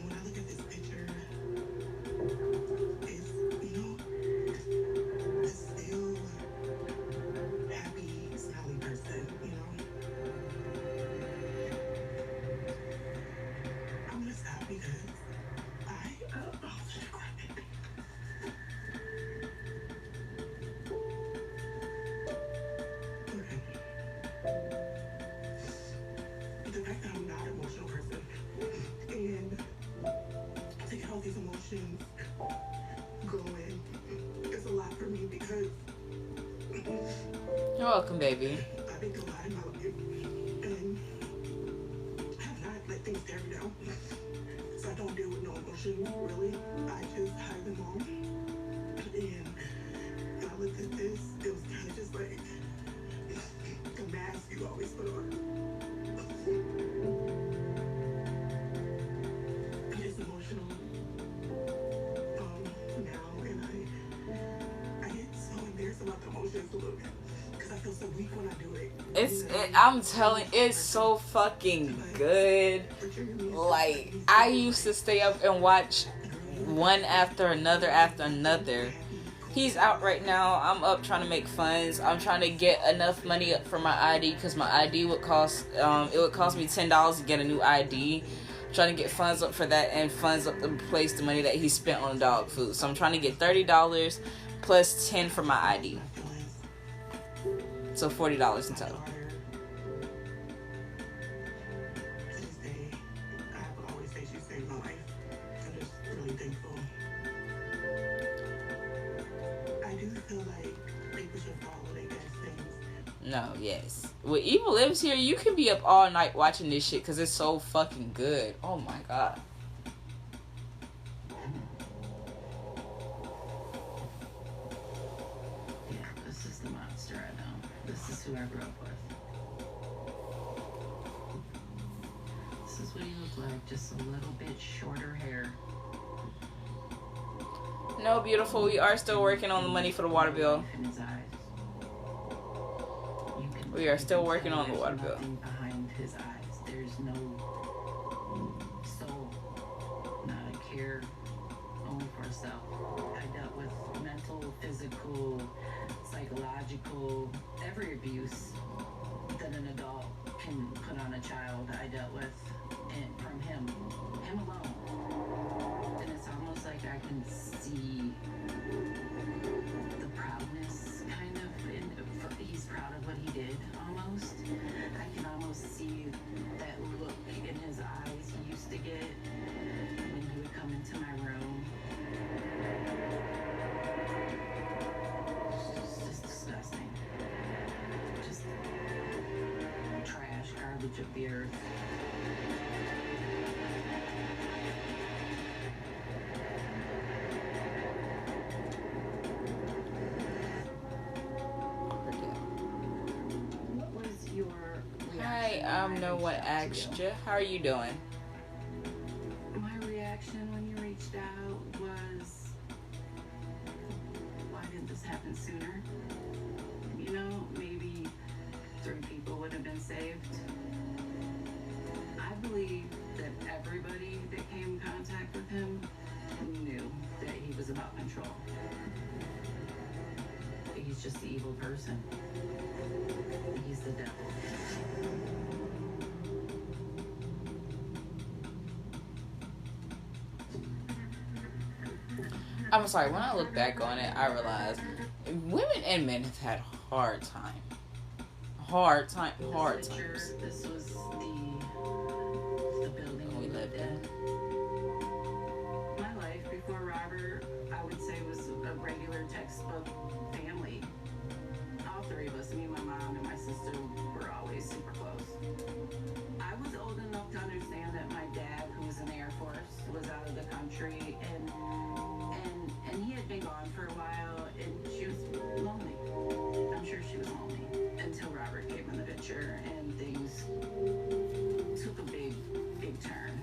when I look at this picture, it's, you know, this You're welcome, baby. I've been through a lot in my life and have not let things tear me down. So I don't deal with no emotions, really. I just hide them all. And when I looked at this, it was kind of just like the mask you always put on. It's emotional now, and I get so embarrassed about the emotions a little bit because I feel so weak when I do it. I'm telling, it's so fucking good. Like, I used to stay up and watch one after another. He's out right now. I'm up trying to make funds. I'm trying to get enough money up for my ID because my ID would cost it would cost me $10 to get a new ID. I'm trying to get funds up for that and funds up to replace the money that he spent on dog food. So I'm trying to get $30 plus $10 for my ID. So $40 in total. No, yes. When Evil Lives Here, you can be up all night watching this shit because it's so fucking good. Oh my god. Yeah, this is the monster I know. This is who I grew up with. This is what he looked like, just a little bit shorter hair. No, beautiful. We are still working on the money for the water bill. We are still working on the water bill. Behind his eyes, there's no soul, not a care, only for self. I dealt with mental, physical, psychological, every abuse that an adult can put on a child. I dealt with, and from him alone. And it's almost like I can see the proudness, kind of. He's proud of what he did, almost. I can almost see that look in his eyes he used to get when he would come into my room. It's just disgusting. Just trash, garbage of the earth. No one asked you. How are you doing? My reaction when you reached out was, why didn't this happen sooner? You know, maybe 3 people would have been saved. I believe that everybody that came in contact with him knew that he was about control. He's just the evil person. He's the devil. I'm sorry, when I look back on it, I realize women and men have had hard times. This was the building we lived in. My life before Robert, I would say, was a regular textbook family. All 3 of us, me, my mom, and my sister, were always super close. I was old enough to understand that my dad, who was in the Air Force, was out of the country, and he had been gone for a while, and she was lonely. I'm sure she was lonely until Robert came in the picture, and things took a big turn.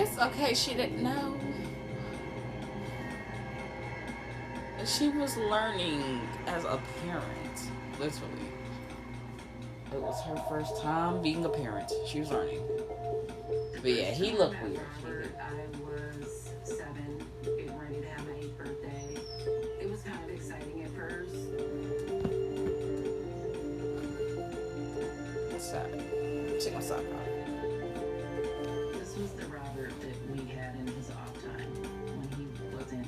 It's okay. She didn't know. She was learning as a parent, literally. It was her first time being a parent. She was learning. But yeah, he looked weird. I was 7, getting ready to have my 8th birthday. It was kind of exciting at first. What's that? Check my sock out. This was the Robert that we had in his off time when he wasn't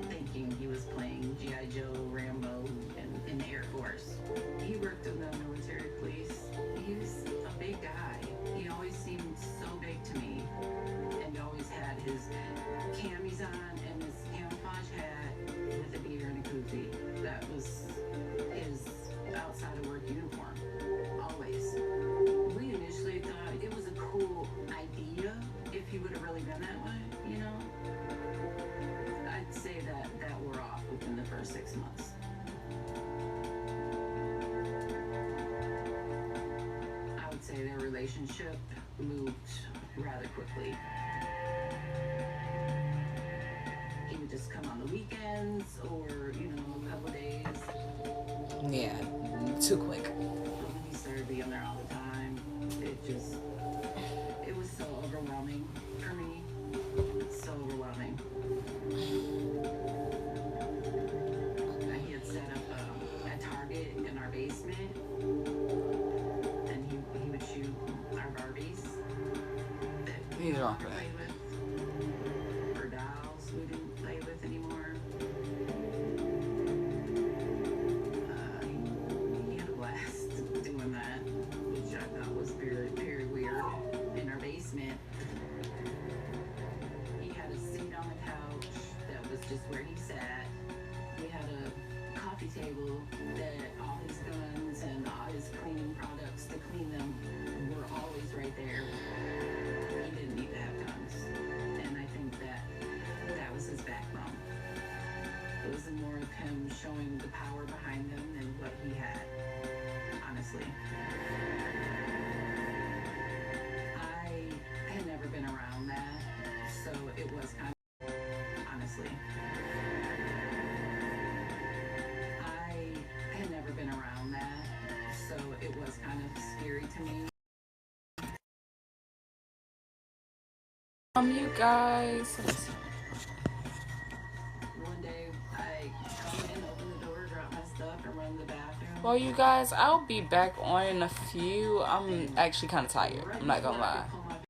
thinking he was playing G.I. Joe, Rambo, and in the Air Force. He worked in the military police. He was a big guy. He always seemed so big to me, and always had his camis on and his camouflage hat with a beater and a koozie. That was his outside of work uniform, always. We initially thought it was a cool idea if he would have really been that way, you know? I'd say that wore off within the first 6 months. I would say their relationship moved rather quickly. He would just come on the weekends or, you know, a couple days. Yeah, too quick. He started being there all the time. It was so overwhelming for me. So overwhelming. He had set up a Target in our basement, and he would shoot our Barbies that we He's wrong didn't for that. play with, or dolls we didn't play with anymore. He had a blast doing that, which I thought was very, very weird. In our basement, he had a seat on the couch that was just where he sat. We had a coffee table that all his guns and all his cleaning products to clean them were always right there. He didn't need to have guns, and I think that was his backbone. It was more of him showing the power behind him than what he had, honestly. I had never been around that, so it was kind of, honestly. I had never been around that, so it was kind of scary to me. You guys. One day, I come in, open the door, drop my stuff, and run to the bathroom. Well, you guys, I'll be back on in a few. I'm actually kind of tired. I'm not gonna lie.